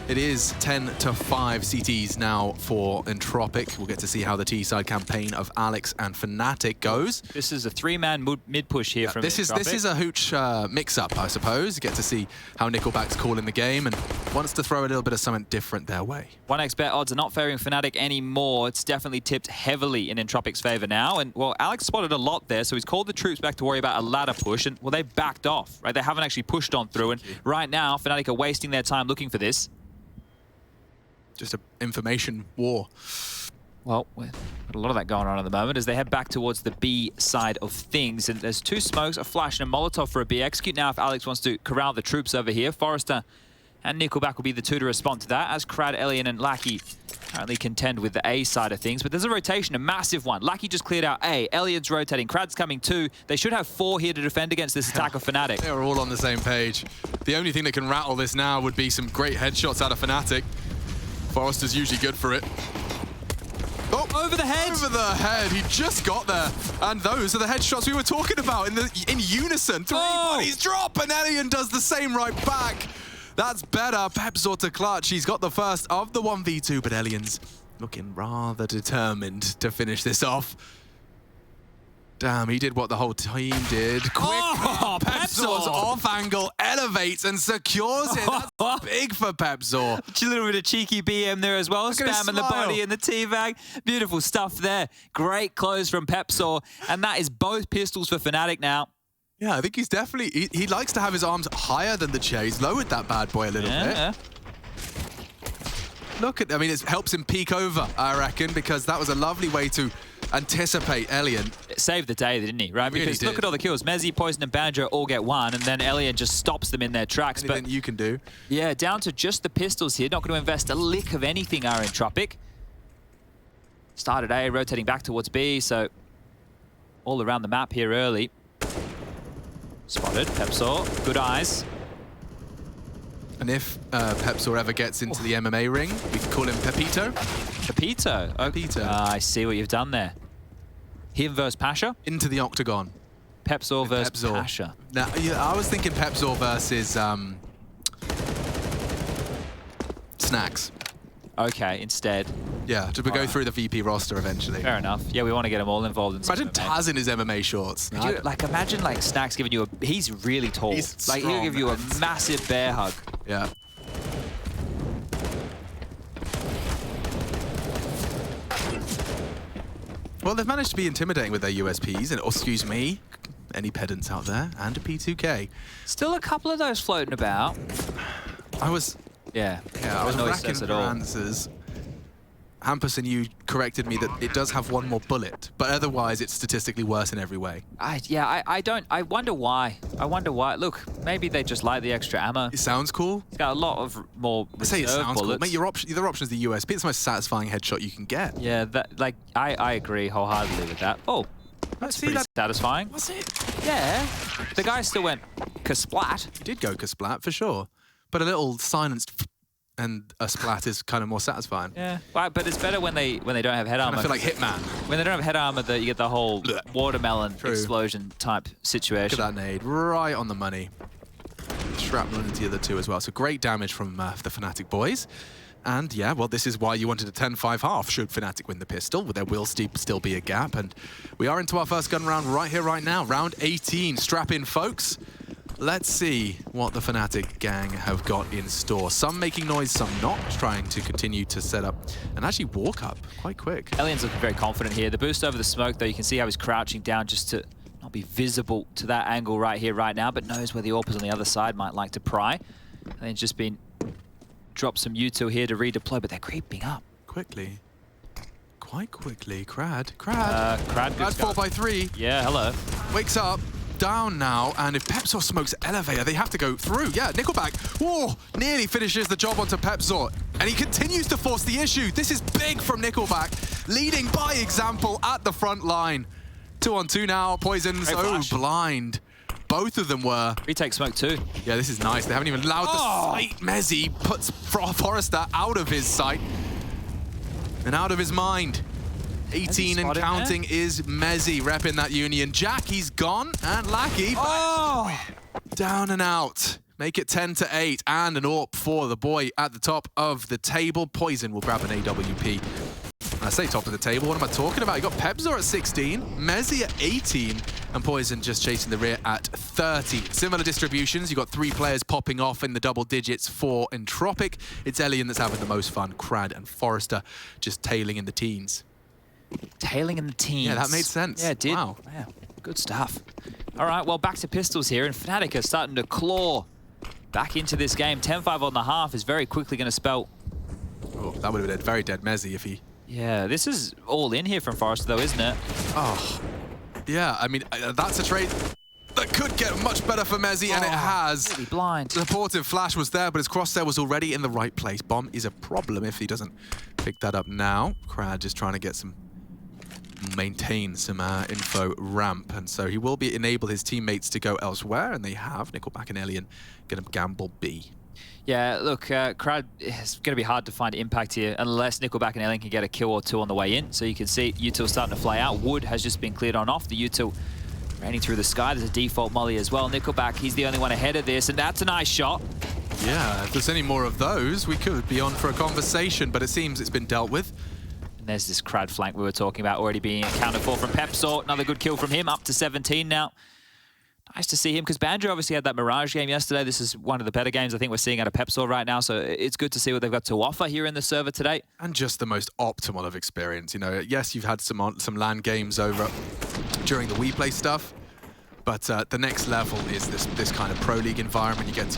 It is 10-5 CTs now for Entropiq. We'll get to see how the T-side campaign of Alex and fnatic goes. This is a three-man mid-push here from This Entropiq. is a hooch mix-up, I suppose. Get to see how Nickelback's calling the game and wants to throw a little bit of something different their way. 1xBet odds are not favoring fnatic anymore. It's definitely tipped heavily in Entropiq's favor now. And, well, Alex spotted a lot there, so he's called the troops back to worry about a ladder push. And, well, they backed off, right? They haven't actually pushed on through. And right now, fnatic are wasting their time looking for this. Just an information war. Well, we've got a lot of that going on at the moment as they head back towards the B side of things. And there's two smokes, a flash and a Molotov for a B. Execute now if Alex wants to corral the troops over here. Forrester and Nickelback will be the two to respond to that, as Crad, Elian, and Lackey currently contend with the A side of things. But there's a rotation, a massive one. Lackey just cleared out A. Elian's rotating. Crad's coming too. They should have 4 here to defend against this attack of fnatic. They're all on the same page. The only thing that can rattle this now would be some great headshots out of fnatic. Forrester's usually good for it. Oh, over the head! Over the head. He just got there. And those are the headshots we were talking about in unison. 3 bodies drop, and Elian does the same right back. That's better. Peppzor to clutch. He's got the first of the 1v2, but Elian's looking rather determined to finish this off. Damn, he did what the whole team did. Quick, Peppzor's off angle elevates and secures it. That's big for Peppzor. A little bit of cheeky BM there as well, spamming the body and the teabag. Beautiful stuff there. Great close from Peppzor, and that is both pistols for fnatic now. Yeah, I think he's definitely, he likes to have his arms higher than the chair. He's lowered that bad boy a little bit. Look at, I mean, it helps him peek over, I reckon, because that was a lovely way to anticipate Elian. It saved the day, didn't he? Right? Really because did. look at all the kills. Mezzi, Poison, and Banjo all get one, and then Elian just stops them in their tracks. Anything but you can do. yeah, down to just the pistols here. Not going to invest a lick of anything, are Entropiq. Started A, rotating back towards B, so all around the map here early. Spotted, Peppzor, good eyes. And if Peppzor ever gets into the MMA ring, we can call him Pepito. Pepito. Oh, Pepito. I see what you've done there. Him versus Pasha. Into the octagon. Peppzor versus Peppzor. Pasha. Now, yeah, I was thinking Peppzor versus Snacks. Okay, instead. Yeah, to go through the VP roster eventually. Fair enough. Yeah, we want to get them all involved in some Imagine MMA. Taz in his MMA shorts. Could you, like, imagine like Snacks giving you a. He's really tall. He's like he'll strong, give you a man. massive bear hug. Yeah. Well, they've managed to be intimidating with their USPs, and excuse me, any pedants out there, and a P2K. Still a couple of those floating about. I was Yeah. I was no racking sense at all. answers. Hampus and you corrected me that it does have one more bullet, but otherwise it's statistically worse in every way. I wonder why. I wonder why. Look, maybe they just like the extra ammo. It sounds cool. It's got a lot of more I say it reserve sounds cool. bullets. Mate, your option is the USP. It's the most satisfying headshot you can get. Yeah, that like I agree wholeheartedly with that. Oh, that's see pretty that- satisfying. Was it? Yeah, the guy still went kasplat. He did go kasplat for sure, but a little silenced and a splat is kind of more satisfying. Yeah, but it's better when they don't have head armor. I feel like Hitman. When they don't have head armor, that you get the whole Blech. watermelon True. explosion type situation. Look at that nade, right on the money. Shrapnel into the other two as well. So great damage from the fnatic boys. And yeah, well, this is why you wanted a 10-5 half. Should fnatic win the pistol, there will still be a gap. And we are into our first gun round right here, right now. Round 18. Strap in, folks. Let's see what the fnatic gang have got in store. Some making noise, some not, trying to continue to set up and actually walk up quite quick. Elian's looking very confident here. The boost over the smoke, though, you can see how he's crouching down just to not be visible to that angle right here, right now, but knows where the AWP is on the other side, might like to pry. And then just been dropped some util here to redeploy, but they're creeping up. Quickly. Quite quickly. Crad 4x3. Yeah, hello. Wakes up. Down now, and if Peppzor smokes elevator, they have to go through. Yeah, Nickelback, whoa, nearly finishes the job onto Peppzor, and he continues to force the issue. This is big from Nickelback, leading by example at the front line. 2-on-2 now, Poison so blind. Both of them were. Retake smoke too. Yeah, this is nice. They haven't even allowed the sight. Mezzi puts Forrester out of his sight and out of his mind. 18 and counting is Mezzi repping that union. Jackie's gone, and Lackey down and out. Make it 10-8, and an AWP for the boy at the top of the table. Poison will grab an AWP. I say top of the table, what am I talking about? You got Peppzor at 16, Mezzi at 18, and Poison just chasing the rear at 30. Similar distributions, you got 3 players popping off in the double digits for Entropiq. It's Elian that's having the most fun. Crad and Forrester just tailing in the teens. Tailing in the teens. Yeah, that made sense. Yeah, it did. Wow. Yeah, good stuff. All right, well, back to pistols here, and fnatic are starting to claw back into this game. 10-5 on the half is very quickly going to spell... Oh, that would have been a very dead Mezzi if he... Yeah, this is all in here from Forrester, though, isn't it? Oh, yeah, I mean, that's a trade that could get much better for Mezzi, and it has. Really blind. The supportive flash was there, but his crosshair was already in the right place. Bomb is a problem if he doesn't pick that up now. Crad just trying to get some... maintain some info ramp, and so he will be enable his teammates to go elsewhere, and they have. Nickelback and Alien going to gamble B. Yeah, look, Crad, it's going to be hard to find impact here unless Nickelback and Alien can get a kill or two on the way in. So you can see util starting to fly out. Wood has just been cleared on off. The util raining through the sky. There's a default molly as well. Nickelback, he's the only one ahead of this, and that's a nice shot. Yeah, if there's any more of those, we could be on for a conversation, but it seems it's been dealt with. And there's this Crad flank we were talking about already being accounted for from Peppzor. Another good kill from him, up to 17 now. Nice to see him, because Banjo obviously had that Mirage game yesterday. This is one of the better games I think we're seeing out of Peppzor right now, so it's good to see what they've got to offer here in the server today. And just the most optimal of experience. You know, yes, you've had some LAN games over during the WePlay stuff, but the next level is this kind of Pro League environment. You get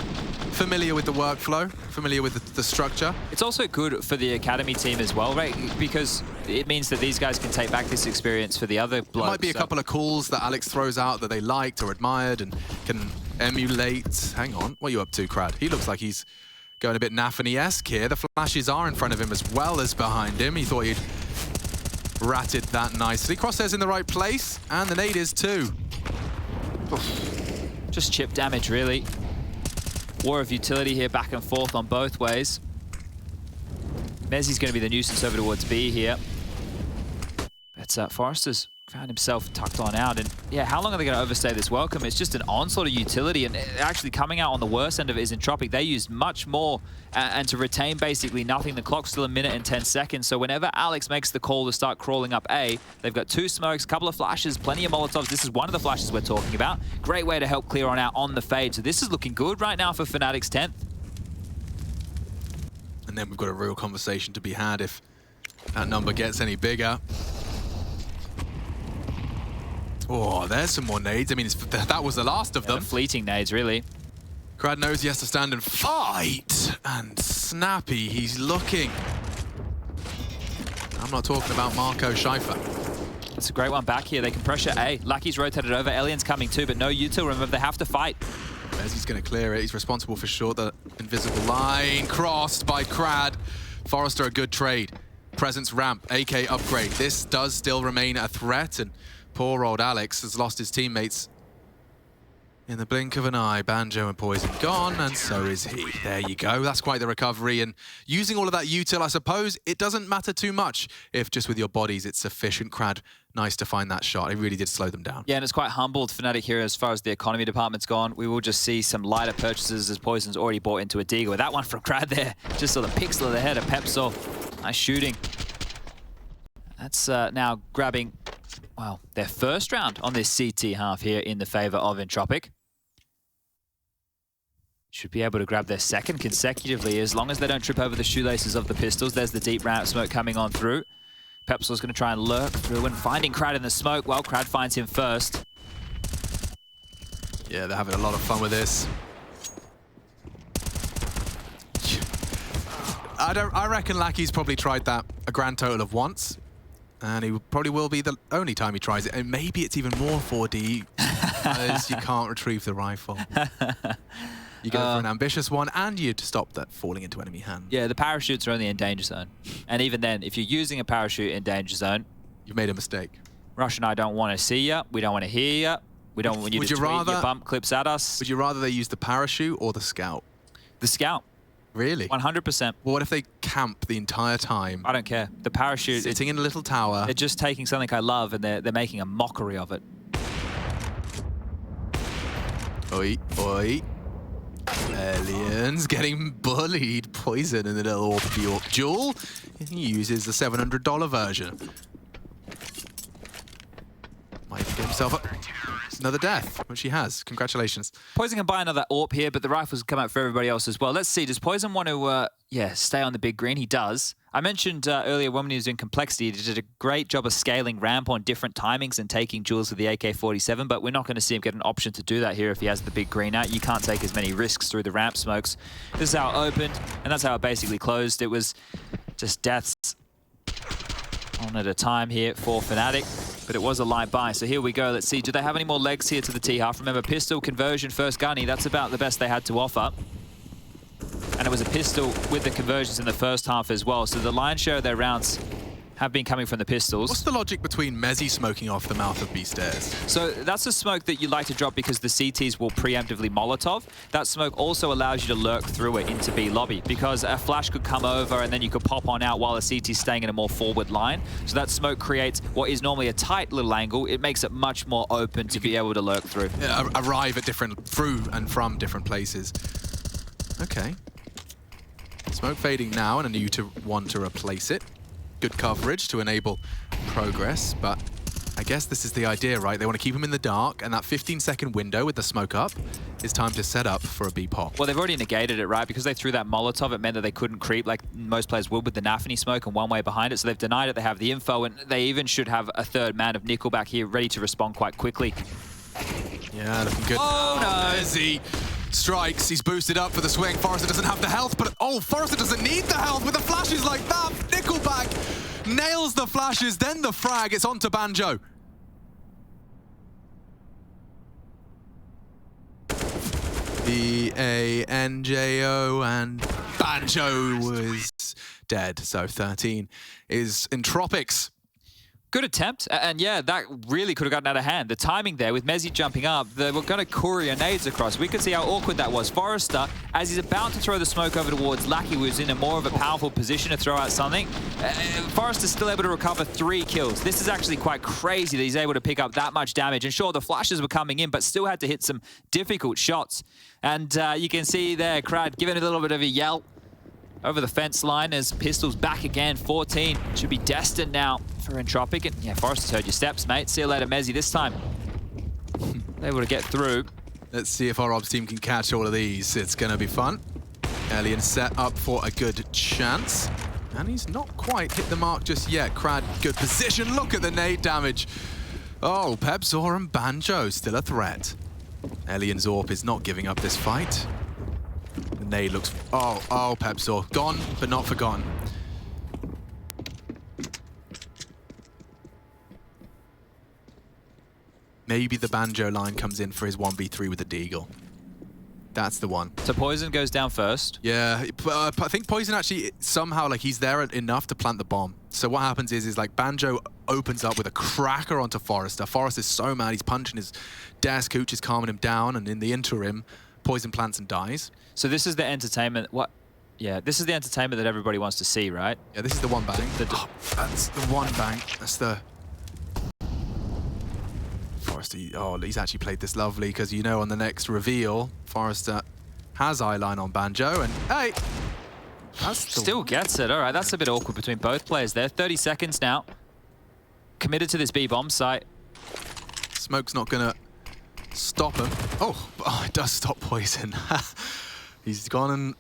familiar with the workflow, familiar with the structure. It's also good for the academy team as well, right? Because it means that these guys can take back this experience for the other blokes. There might be a couple of calls that Alex throws out that they liked or admired and can emulate. Hang on, what are you up to, Crad? He looks like he's going a bit Nafany-esque here. The flashes are in front of him as well as behind him. He thought he'd ratted that nicely. Crosshair's in the right place, and the nade is too. Just chip damage, really. War of utility here, back and forth on both ways. Mezzi's going to be the nuisance over towards B here. But Forrester's found himself tucked on out. And yeah, how long are they going to overstay this welcome? It's just an onslaught of utility. And actually coming out on the worst end of it is Entropiq. They used much more. And to retain basically nothing. The clock's still 1 minute and 10 seconds. So whenever Alex makes the call to start crawling up A, they've got 2 smokes, a couple of flashes, plenty of Molotovs. This is one of the flashes we're talking about. Great way to help clear on out on the fade. So this is looking good right now for fnatic's 10th. And then we've got a real conversation to be had if that number gets any bigger. Oh, there's some more nades. I mean, that was the last of them. The fleeting nades, really. Crad knows he has to stand and fight. And snappy, he's looking. I'm not talking about Marco Scheifer. It's a great one back here. They can pressure A. Lucky's rotated over. Alien's coming too, but no util. Remember, they have to fight. Mezzi's going to clear it. He's responsible for sure. The invisible line crossed by Crad. Forrester, a good trade. Presence ramp, AK upgrade. This does still remain a threat, and poor old Alex has lost his teammates in the blink of an eye. Banjo and Poison gone, and so is he. There you go. That's quite the recovery. And using all of that util, I suppose, it doesn't matter too much if just with your bodies it's sufficient. Crad, nice to find that shot. It really did slow them down. Yeah, and it's quite humbled fnatic here as far as the economy department's gone. We will just see some lighter purchases as Poison's already bought into a Vertigo. With that one from Crad there, just saw the pixel of the head of Peppzor. Nice shooting. That's now grabbing, well, their first round on this CT half here in the favor of Entropiq. Should be able to grab their second consecutively as long as they don't trip over the shoelaces of the pistols. There's the deep ramp smoke coming on through. Peppzor's going to try and lurk through and finding Crad in the smoke. Well, Crad finds him first. Yeah, they're having a lot of fun with this. I reckon Lackey's probably tried that a grand total of once. And he probably will be the only time he tries it. And maybe it's even more 4D because you can't retrieve the rifle. You go for an ambitious one, and you'd stop that falling into enemy hands. Yeah, the parachutes are only in danger zone. And even then, if you're using a parachute in danger zone, you've made a mistake. Rush and I don't want to see you. We don't want to hear you. We don't want you to tweet your bump clips at us. Would you rather they use the parachute or the scout? The scout. Really? 100%. Well, what if they camp the entire time? I don't care. The parachute... Sitting in a little tower. They're just taking something I love and they're making a mockery of it. Oi, oi. Aliens getting bullied. Poison in the little orb duel. He uses the $700 version. Might get himself up. Another death, which he has. Congratulations. Poison can buy another AWP here, but the rifles come out for everybody else as well. Let's see, does Poison want to, stay on the big green? He does. I mentioned earlier when he was in Complexity, he did a great job of scaling ramp on different timings and taking duels with the AK-47, but we're not going to see him get an option to do that here if he has the big green out. You can't take as many risks through the ramp smokes. This is how it opened, and that's how it basically closed. It was just deaths one at a time here for fnatic. But it was a light buy. So here we go. Let's see. Do they have any more legs here to the T-half? Remember, pistol, conversion, first gunny. That's about the best they had to offer. And it was a pistol with the conversions in the first half as well. So the lion's share of their rounds have been coming from the pistols. What's the logic between Mezzy smoking off the mouth of B stairs? So that's a smoke that you like to drop because the CTs will preemptively Molotov. That smoke also allows you to lurk through it into B lobby because a flash could come over and then you could pop on out while the CT's staying in a more forward line. So that smoke creates what is normally a tight little angle. It makes it much more open to be able to lurk through. Yeah, arrive at through and from different places. Okay. Smoke fading now, and a new one to replace it. Good coverage to enable progress, but I guess this is the idea, right? They want to keep him in the dark, and that 15-second window with the smoke up is time to set up for a B pop. Well, they've already negated it, right? Because they threw that Molotov, it meant that they couldn't creep like most players would with the Nafany smoke and one way behind it, so they've denied it. They have the info, and they even should have a third man of Nickelback here ready to respond quite quickly. Yeah, looking good. Oh, no! He strikes, he's boosted up for the swing. Forrester doesn't have the health, but Forrester doesn't need the health with the flashes like that. Nickelback nails the flashes, then the frag. It's on to Banjo. B-A-N-J-O, and Banjo was dead. So 13 is Entropiq's. Good attempt, and yeah, that really could have gotten out of hand. The timing there with Mezzy jumping up, they were going to courier nades across. We could see how awkward that was. Forrester, as he's about to throw the smoke over towards Lackey, was in a more of a powerful position to throw out something. Forrester's still able to recover 3 kills. This is actually quite crazy that he's able to pick up that much damage. And sure, the flashes were coming in, but still had to hit some difficult shots. And you can see there, Crad giving a little bit of a yell over the fence line as Pistol's back again. 14 should be destined now for Entropiq. And yeah, Forrester's heard your steps, mate. See you later, Mezzy. This time, able to get through. Let's see if our ops team can catch all of these. It's going to be fun. Alien set up for a good chance. And he's not quite hit the mark just yet. Crad, good position. Look at the nade damage. Oh, Peppzor and Banjo still a threat. Alien Zorp is not giving up this fight. The nade looks... Oh, Peppzor. Gone, but not forgotten. Maybe the Banjo line comes in for his 1v3 with the Deagle. That's the one. So Poison goes down first. Yeah, I think Poison actually somehow, like, he's there enough to plant the bomb. So what happens is like Banjo opens up with a cracker onto Forrester. Forrester's so mad, he's punching his desk. Cooch is calming him down, and in the interim, Poison plants and dies. So this is the entertainment. What? Yeah, this is the entertainment that everybody wants to see, right? Yeah, this is the one bang. That's the one bang. That's the... Forrester, he's actually played this lovely because, you know, on the next reveal, Forrester has eyeline on Banjo, and hey! That's Still gets it. All right, that's a bit awkward between both players there. 30 seconds now. Committed to this B-bomb site. Smoke's not going to stop him. Oh, it does stop Poison. He's gone and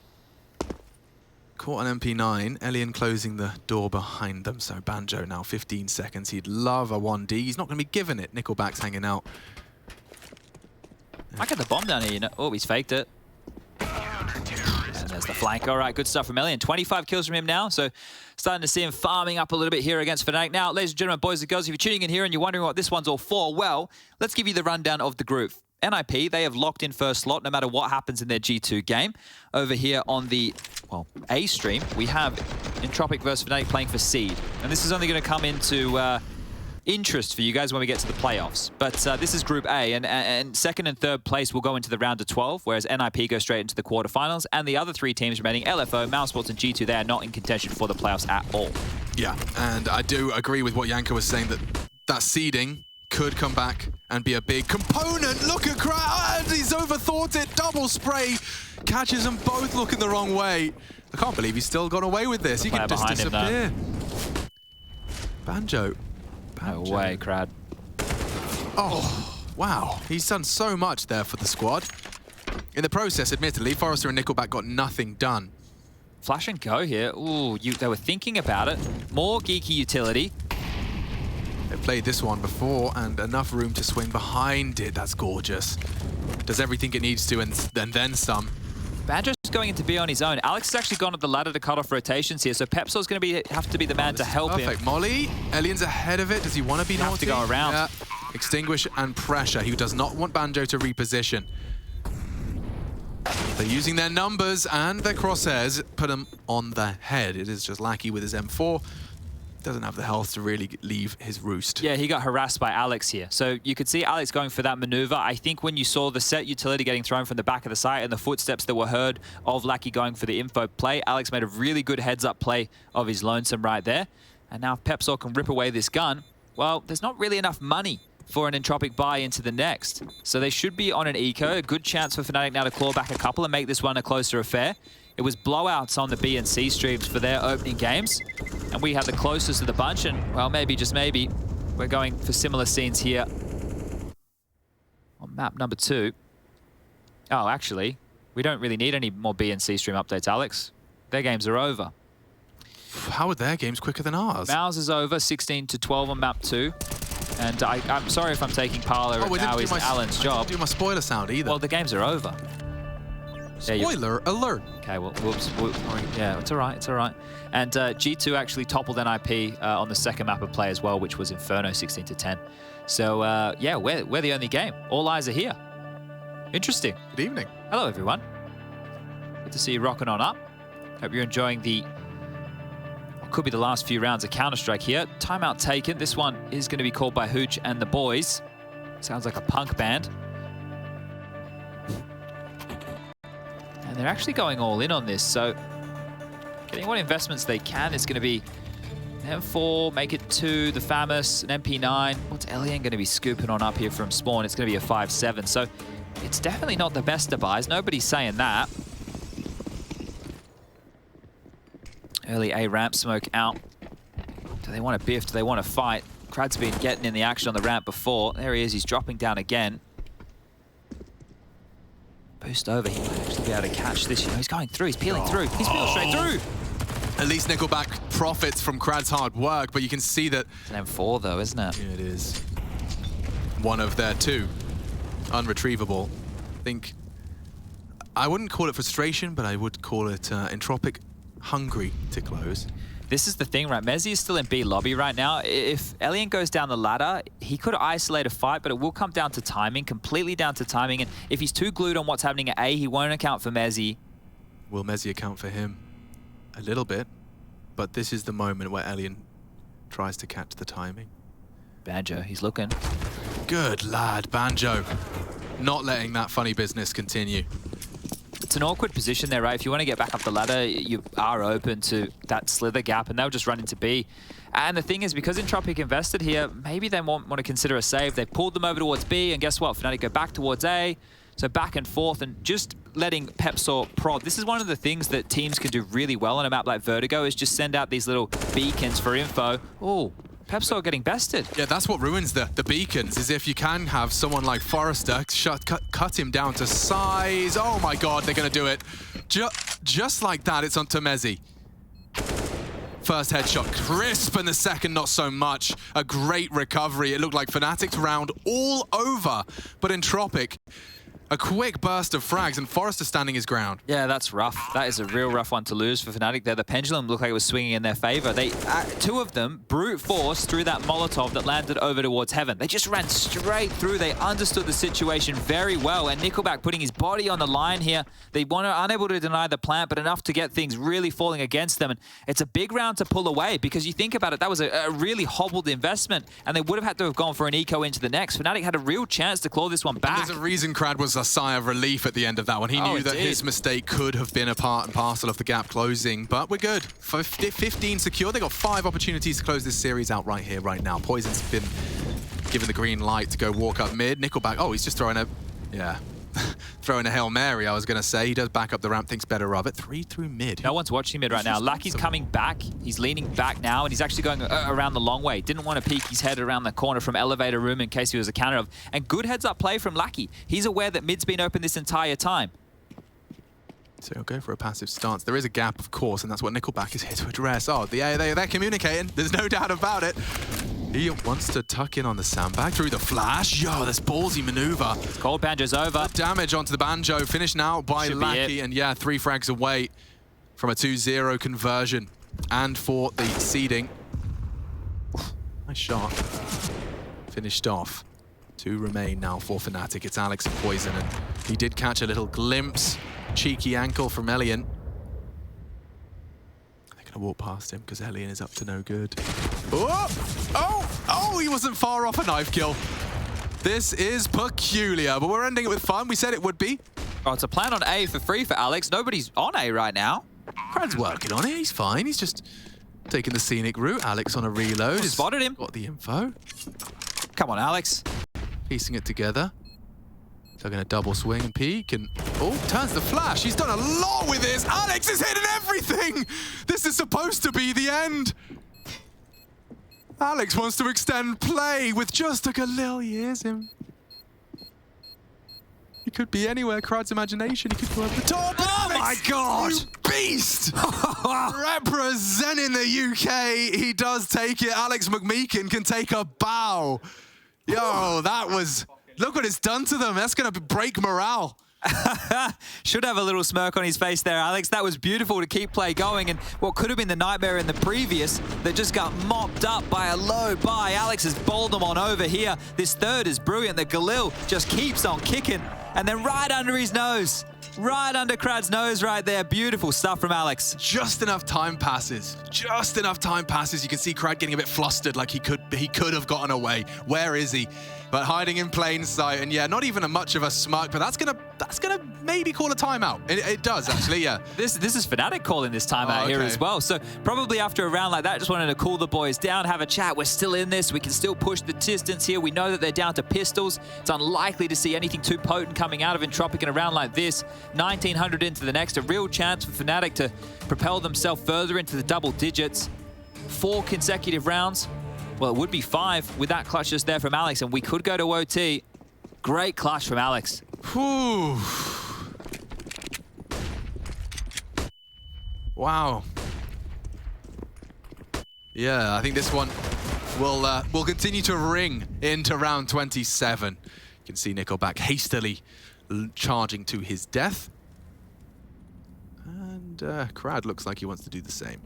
caught an MP9. Elian closing the door behind them. So Banjo now 15 seconds. He'd love a 1D. He's not going to be given it. Nickelback's hanging out. I get the bomb down here, you know. Oh, he's faked it. And there's the flank. All right, good stuff from Elian. 25 kills from him now, so starting to see him farming up a little bit here against fnatic. Now, ladies and gentlemen, boys and girls, if you're tuning in here and you're wondering what this one's all for, well, let's give you the rundown of the group. NIP, they have locked in first slot no matter what happens in their G2 game. Over here on the, well, A stream, we have Entropiq versus fnatic playing for seed. And this is only going to come into interest for you guys when we get to the playoffs. But this is Group A, and second and third place will go into the round of 12, whereas NIP go straight into the quarterfinals, and the other three teams remaining, LFO, Mousesports, and G2, they are not in contention for the playoffs at all. Yeah, and I do agree with what Yanko was saying, that seeding could come back and be a big component. Look at Crowd, he's overthought it. Double spray, catches them both looking the wrong way. I can't believe he's still gone away with this. He can just disappear. Banjo. No way, Crowd. Oh, wow. He's done so much there for the squad. In the process, admittedly, Forrester and Nickelback got nothing done. Flash and go here. Ooh, they were thinking about it. More geeky utility. They played this one before, and enough room to swing behind it. That's gorgeous. Does everything it needs to, and then some. Banjo's going into B on his own. Alex has actually gone up the ladder to cut off rotations here, so Peppzor's going to have to be the man to help him. Perfect. Molly, Elian's ahead of it. Does he want to be naughty? Have to go around. Yeah. Extinguish and pressure. He does not want Banjo to reposition. They're using their numbers and their crosshairs, put him on the head. It is just Lackey with his M4. Doesn't have the health to really leave his roost. Yeah, he got harassed by Alex here. So you could see Alex going for that maneuver. I think when you saw the set utility getting thrown from the back of the site and the footsteps that were heard of Lackey going for the info play, Alex made a really good heads-up play of his lonesome right there. And now if Peppzor can rip away this gun, well, there's not really enough money for an Entropiq buy into the next. So they should be on an eco. A good chance for fnatic now to claw back a couple and make this one a closer affair. It was blowouts on the B and C streams for their opening games. And we had the closest of the bunch, and, well, maybe, just maybe, we're going for similar scenes here on map number 2. Oh, actually, we don't really need any more B and C stream updates, Alex. Their games are over. How are their games quicker than ours? Mouse is over, 16-12 on map 2. And I'm sorry if I'm taking Parler and now is Alan's job. I didn't do my spoiler sound either. Well, the games are over. Spoiler alert. Okay, well, whoops. Yeah, it's all right, it's all right. And G2 actually toppled NIP on the second map of play as well, which was Inferno 16-10. So, yeah, we're the only game. All eyes are here. Interesting. Good evening. Hello, everyone. Good to see you rocking on up. Hope you're enjoying what could be the last few rounds of Counter-Strike here. Timeout taken. This one is going to be called by Hooch and the boys. Sounds like a punk band. And they're actually going all in on this, so getting what investments they can is going to be an M4, make it 2, the Famous, an MP9. What's Elian going to be scooping on up here from spawn? It's going to be a 5-7, so it's definitely not the best of buys. Nobody's saying that. Early A ramp smoke out. Do they want to biff? Do they want to fight? Krad's been getting in the action on the ramp before. There he is. He's dropping down again. Boost over. He might actually be able to catch this. You know, he's going through. He's peeling through. He's peeling straight through. At least Nickelback profits from Krad's hard work, but you can see that... It's an M4 though, isn't it? Yeah, it is. One of their 2. Unretrievable. I think... I wouldn't call it frustration, but I would call it Entropiq hungry to close. This is the thing, right? Mezzi is still in B lobby right now. If Elian goes down the ladder, he could isolate a fight, but it will come down to timing, completely down to timing. And if he's too glued on what's happening at A, he won't account for Mezzi. Will Mezzi account for him? A little bit, but this is the moment where Elian tries to catch the timing. Banjo, he's looking. Good lad, Banjo. Not letting that funny business continue. It's an awkward position there, right? If you want to get back up the ladder, you are open to that slither gap, and they'll just run into B. And the thing is, because Entropiq invested here, maybe they want to consider a save. They pulled them over towards B, and guess what? fnatic go back towards A. So back and forth, and just letting Peppzor prod. This is one of the things that teams can do really well on a map like Vertigo, is just send out these little beacons for info. Oh, Peppzor getting bested. Yeah, that's what ruins the beacons, is if you can have someone like Forrester cut him down to size. Oh my god, they're going to do it. Just like that, it's onto Mezzi. First headshot crisp, and the second not so much. A great recovery. It looked like fnatic's round all over, but Entropiq A quick burst of frags, and Forrester standing his ground. Yeah, that's rough. That is a real rough one to lose for fnatic there. The pendulum looked like it was swinging in their favor. They, two of them brute force through that Molotov that landed over towards Heaven. They just ran straight through. They understood the situation very well, and Nickelback putting his body on the line here. They were unable to deny the plant, but enough to get things really falling against them. And it's a big round to pull away, because you think about it, that was a really hobbled investment, and they would have had to have gone for an eco into the next. fnatic had a real chance to claw this one back. And there's a reason Crad was a sigh of relief at the end of that one. He knew that his mistake could have been a part and parcel of the gap closing, but we're good. 15 secure. They got 5 opportunities to close this series out right here, right now. Poison's been given the green light to go walk up mid. Nickelback, oh, he's just throwing a, throwing a Hail Mary, I was going to say. He does back up the ramp, thinks better of it. 3 through mid. No one's watching mid right now. Lucky's coming back. He's leaning back now, and he's actually going around the long way. Didn't want to peek his head around the corner from elevator room in case he was a counter of. And good heads-up play from Lucky. He's aware that mid's been open this entire time. So he'll go for a passive stance. There is a gap, of course, and that's what Nickelback is here to address. Oh, they're communicating. There's no doubt about it. He wants to tuck in on the sandbag through the flash. Yo, this ballsy maneuver. Cold Banjo's over. Damage onto the Banjo. Finished now by Lackey. And yeah, 3 frags away from a 2-0 conversion. And for the seeding. Nice shot. Finished off. 2 remain now for fnatic. It's Alex and Poison. And he did catch a little glimpse. Cheeky ankle from Elian. They're going to walk past him because Elian is up to no good. Oh, he wasn't far off a knife kill. This is peculiar, but we're ending it with fun. We said it would be. Oh, it's a plan on A for free for Alex. Nobody's on A right now. Crad's working on it. He's fine. He's just taking the scenic route. Alex on a reload. Spotted him. Got the info. Come on, Alex. Piecing it together. They're going to double swing and peek, and oh, turns the flash. He's done a lot with this. Alex is hitting everything. This is supposed to be the end. Alex wants to extend play with just a Galil. He hears him. He could be anywhere. Crad's imagination. He could go over the top. Oh Alex, my God! you beast! Representing the UK, he does take it. Alex McMeekin can take a bow. Yo, that was... Look what it's done to them. That's going to break morale. Should have a little smirk on his face there, Alex. That was beautiful to keep play going, and what could have been the nightmare in the previous that just got mopped up by a low buy. Alex has bowled them on over here. This third is brilliant. The Galil just keeps on kicking, and then right under his nose. Right under Crad's nose right there. Beautiful stuff from Alex. Just enough time passes. Just enough time passes. You can see Crad getting a bit flustered, like he could have gotten away. Where is he? But hiding in plain sight, and yeah, not even much of a smirk, but that's gonna maybe call a timeout. It does actually, yeah. This is fnatic calling this timeout here as well. So probably after a round like that, just wanted to cool the boys down, have a chat. We're still in this. We can still push the distance here. We know that they're down to pistols. It's unlikely to see anything too potent coming out of Entropiq in a round like this. 1900 into the next, a real chance for fnatic to propel themselves further into the double digits. 4 consecutive rounds. Well, it would be 5 with that clutch just there from Alex, and we could go to OT. Great clutch from Alex. Whew. Wow. Yeah, I think this one will continue to ring into round 27. You can see Nickelback hastily charging to his death. And Crad looks like he wants to do the same.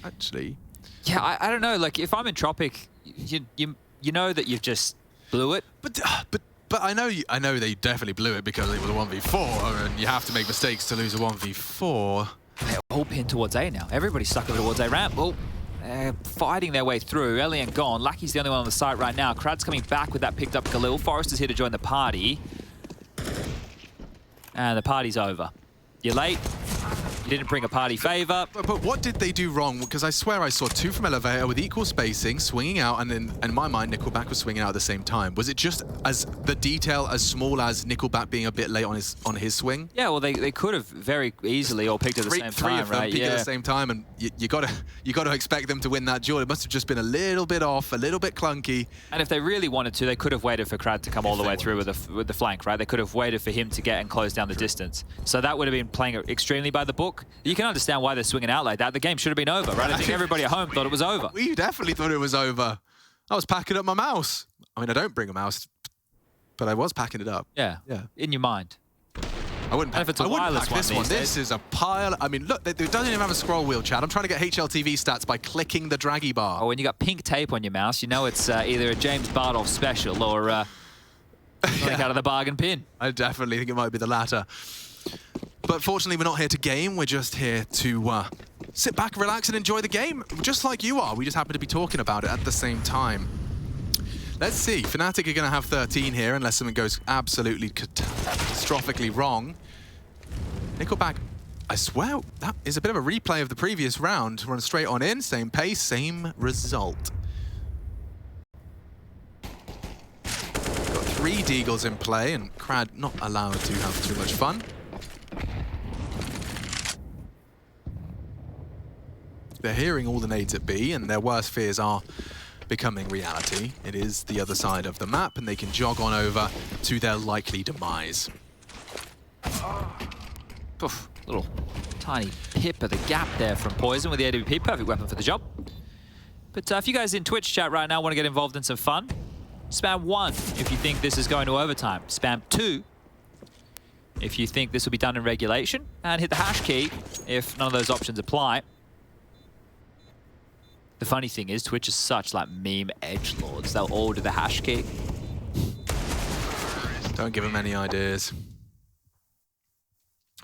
Actually... Yeah, I don't know. Like, if I'm Entropiq, you know that you've just blew it. But I know they definitely blew it because it was a 1v4, and you have to make mistakes to lose a 1v4. They're all pinned towards A now. Everybody's stuck over towards A ramp. Well, they're fighting their way through. Elian gone. Lucky's the only one on the site right now. Crad's coming back with that picked up Galil. Forrester's here to join the party. And the party's over. You're late. You didn't bring a party favor. But what did they do wrong? Because I swear I saw 2 from elevator with equal spacing, swinging out, and then in my mind, Nickelback was swinging out at the same time. Was it just as the detail as small as Nickelback being a bit late on his swing? Yeah, well, they could have very easily all picked at the same time, three of them right? peaked at the same time, and you got to expect them to win that duel. It must have just been a little bit off, a little bit clunky. And if they really wanted to, they could have waited for Crad to come all the way through with the flank, right? They could have waited for him to get and close down the distance. So that would have been playing extremely by the book. You can understand why they're swinging out like that. The game should have been over, right? I think everybody at home thought it was over. We definitely thought it was over. I was packing up my mouse. I mean, I don't bring a mouse, but I was packing it up. Yeah. In your mind. I wouldn't And if it's a wireless pack this one one. these This days. is a pile. I mean, look, it doesn't even have a scroll wheel, Chad. I'm trying to get HLTV stats by clicking the draggy bar. Oh, when you got pink tape on your mouse, you know it's either a James Bardoff special or something out of the bargain bin. I definitely think it might be the latter. But fortunately, we're not here to game. We're just here to sit back, relax, and enjoy the game, just like you are. We just happen to be talking about it at the same time. Let's see. fnatic are going to have 13 here, unless something goes absolutely catastrophically wrong. Nickelback, I swear, that is a bit of a replay of the previous round. Run straight on in, same pace, same result. Got 3 Deagles in play, and Crad not allowed to have too much fun. They're hearing all the nades at B, and their worst fears are becoming reality. It is the other side of the map, and they can jog on over to their likely demise. Oof, little tiny pip of the gap there from Poison with the AWP. Perfect weapon for the job. But if you guys in Twitch chat right now want to get involved in some fun, spam 1 if you think this is going to overtime. Spam 2 if you think this will be done in regulation. And hit the hash key if none of those options apply. The funny thing is, Twitch is such like meme edgelords. They'll all do the hash key. Don't give them any ideas.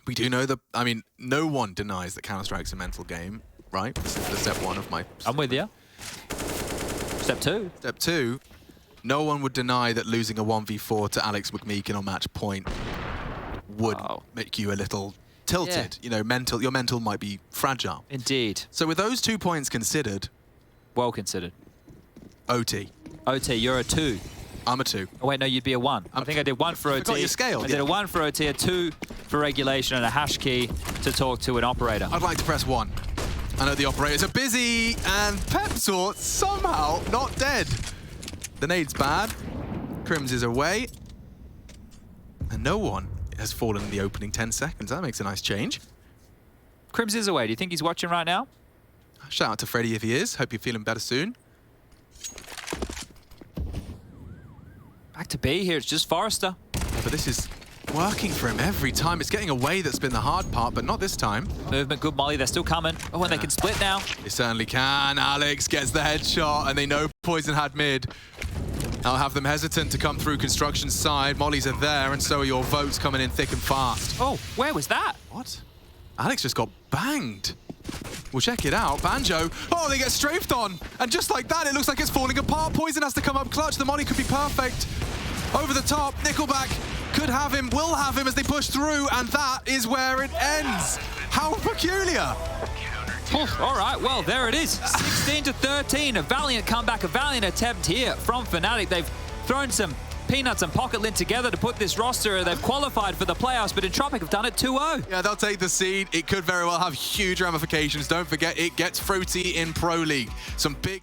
We do know that, I mean, no one denies that Counter-Strike's a mental game, right? This is the step 1 of my... I'm with you. Step 2. Step 2, no one would deny that losing a 1v4 to Alex McMeekin on match point would make you a little tilted. Yeah. You know, your mental might be fragile. Indeed. So with those 2 points considered... Well considered. OT. OT, you're a 2. I'm a 2. Oh wait, no, you'd be a 1. I think I did 1 for OT. Forgot your scale. I did a 1 for OT, a 2 for regulation, and a hash key to talk to an operator. I'd like to press 1. I know the operators are busy, and Peppzor somehow not dead. The nade's bad. Crims is away. And no one has fallen in the opening 10 seconds. That makes a nice change. Crims is away. Do you think he's watching right now? Shout out to Freddie if he is. Hope you're feeling better soon. Back to B here. It's just Forrester. Yeah, but this is working for him every time. It's getting away that's been the hard part, but not this time. Movement, good molly. They're still coming. Oh, and they can split now. They certainly can. Alex gets the headshot, and they know Poison had mid. I'll have them hesitant to come through construction side. Mollies are there, and so are your votes coming in thick and fast. Oh, where was that? What? Alex just got banged. We'll check it out. Banjo. Oh, they get strafed on. And just like that, it looks like it's falling apart. Poison has to come up clutch. The molly could be perfect. Over the top, Nickelback could have him, will have him as they push through, and that is where it ends. How peculiar. All right, well, there it is. 16 to 13. A valiant comeback, a valiant attempt here from fnatic. They've thrown some peanuts and pocket lint together to put this roster. They've qualified for the playoffs, but Entropiq have done it 2-0. Yeah, they'll take the seed. It could very well have huge ramifications. Don't forget, it gets fruity in Pro League. Some big...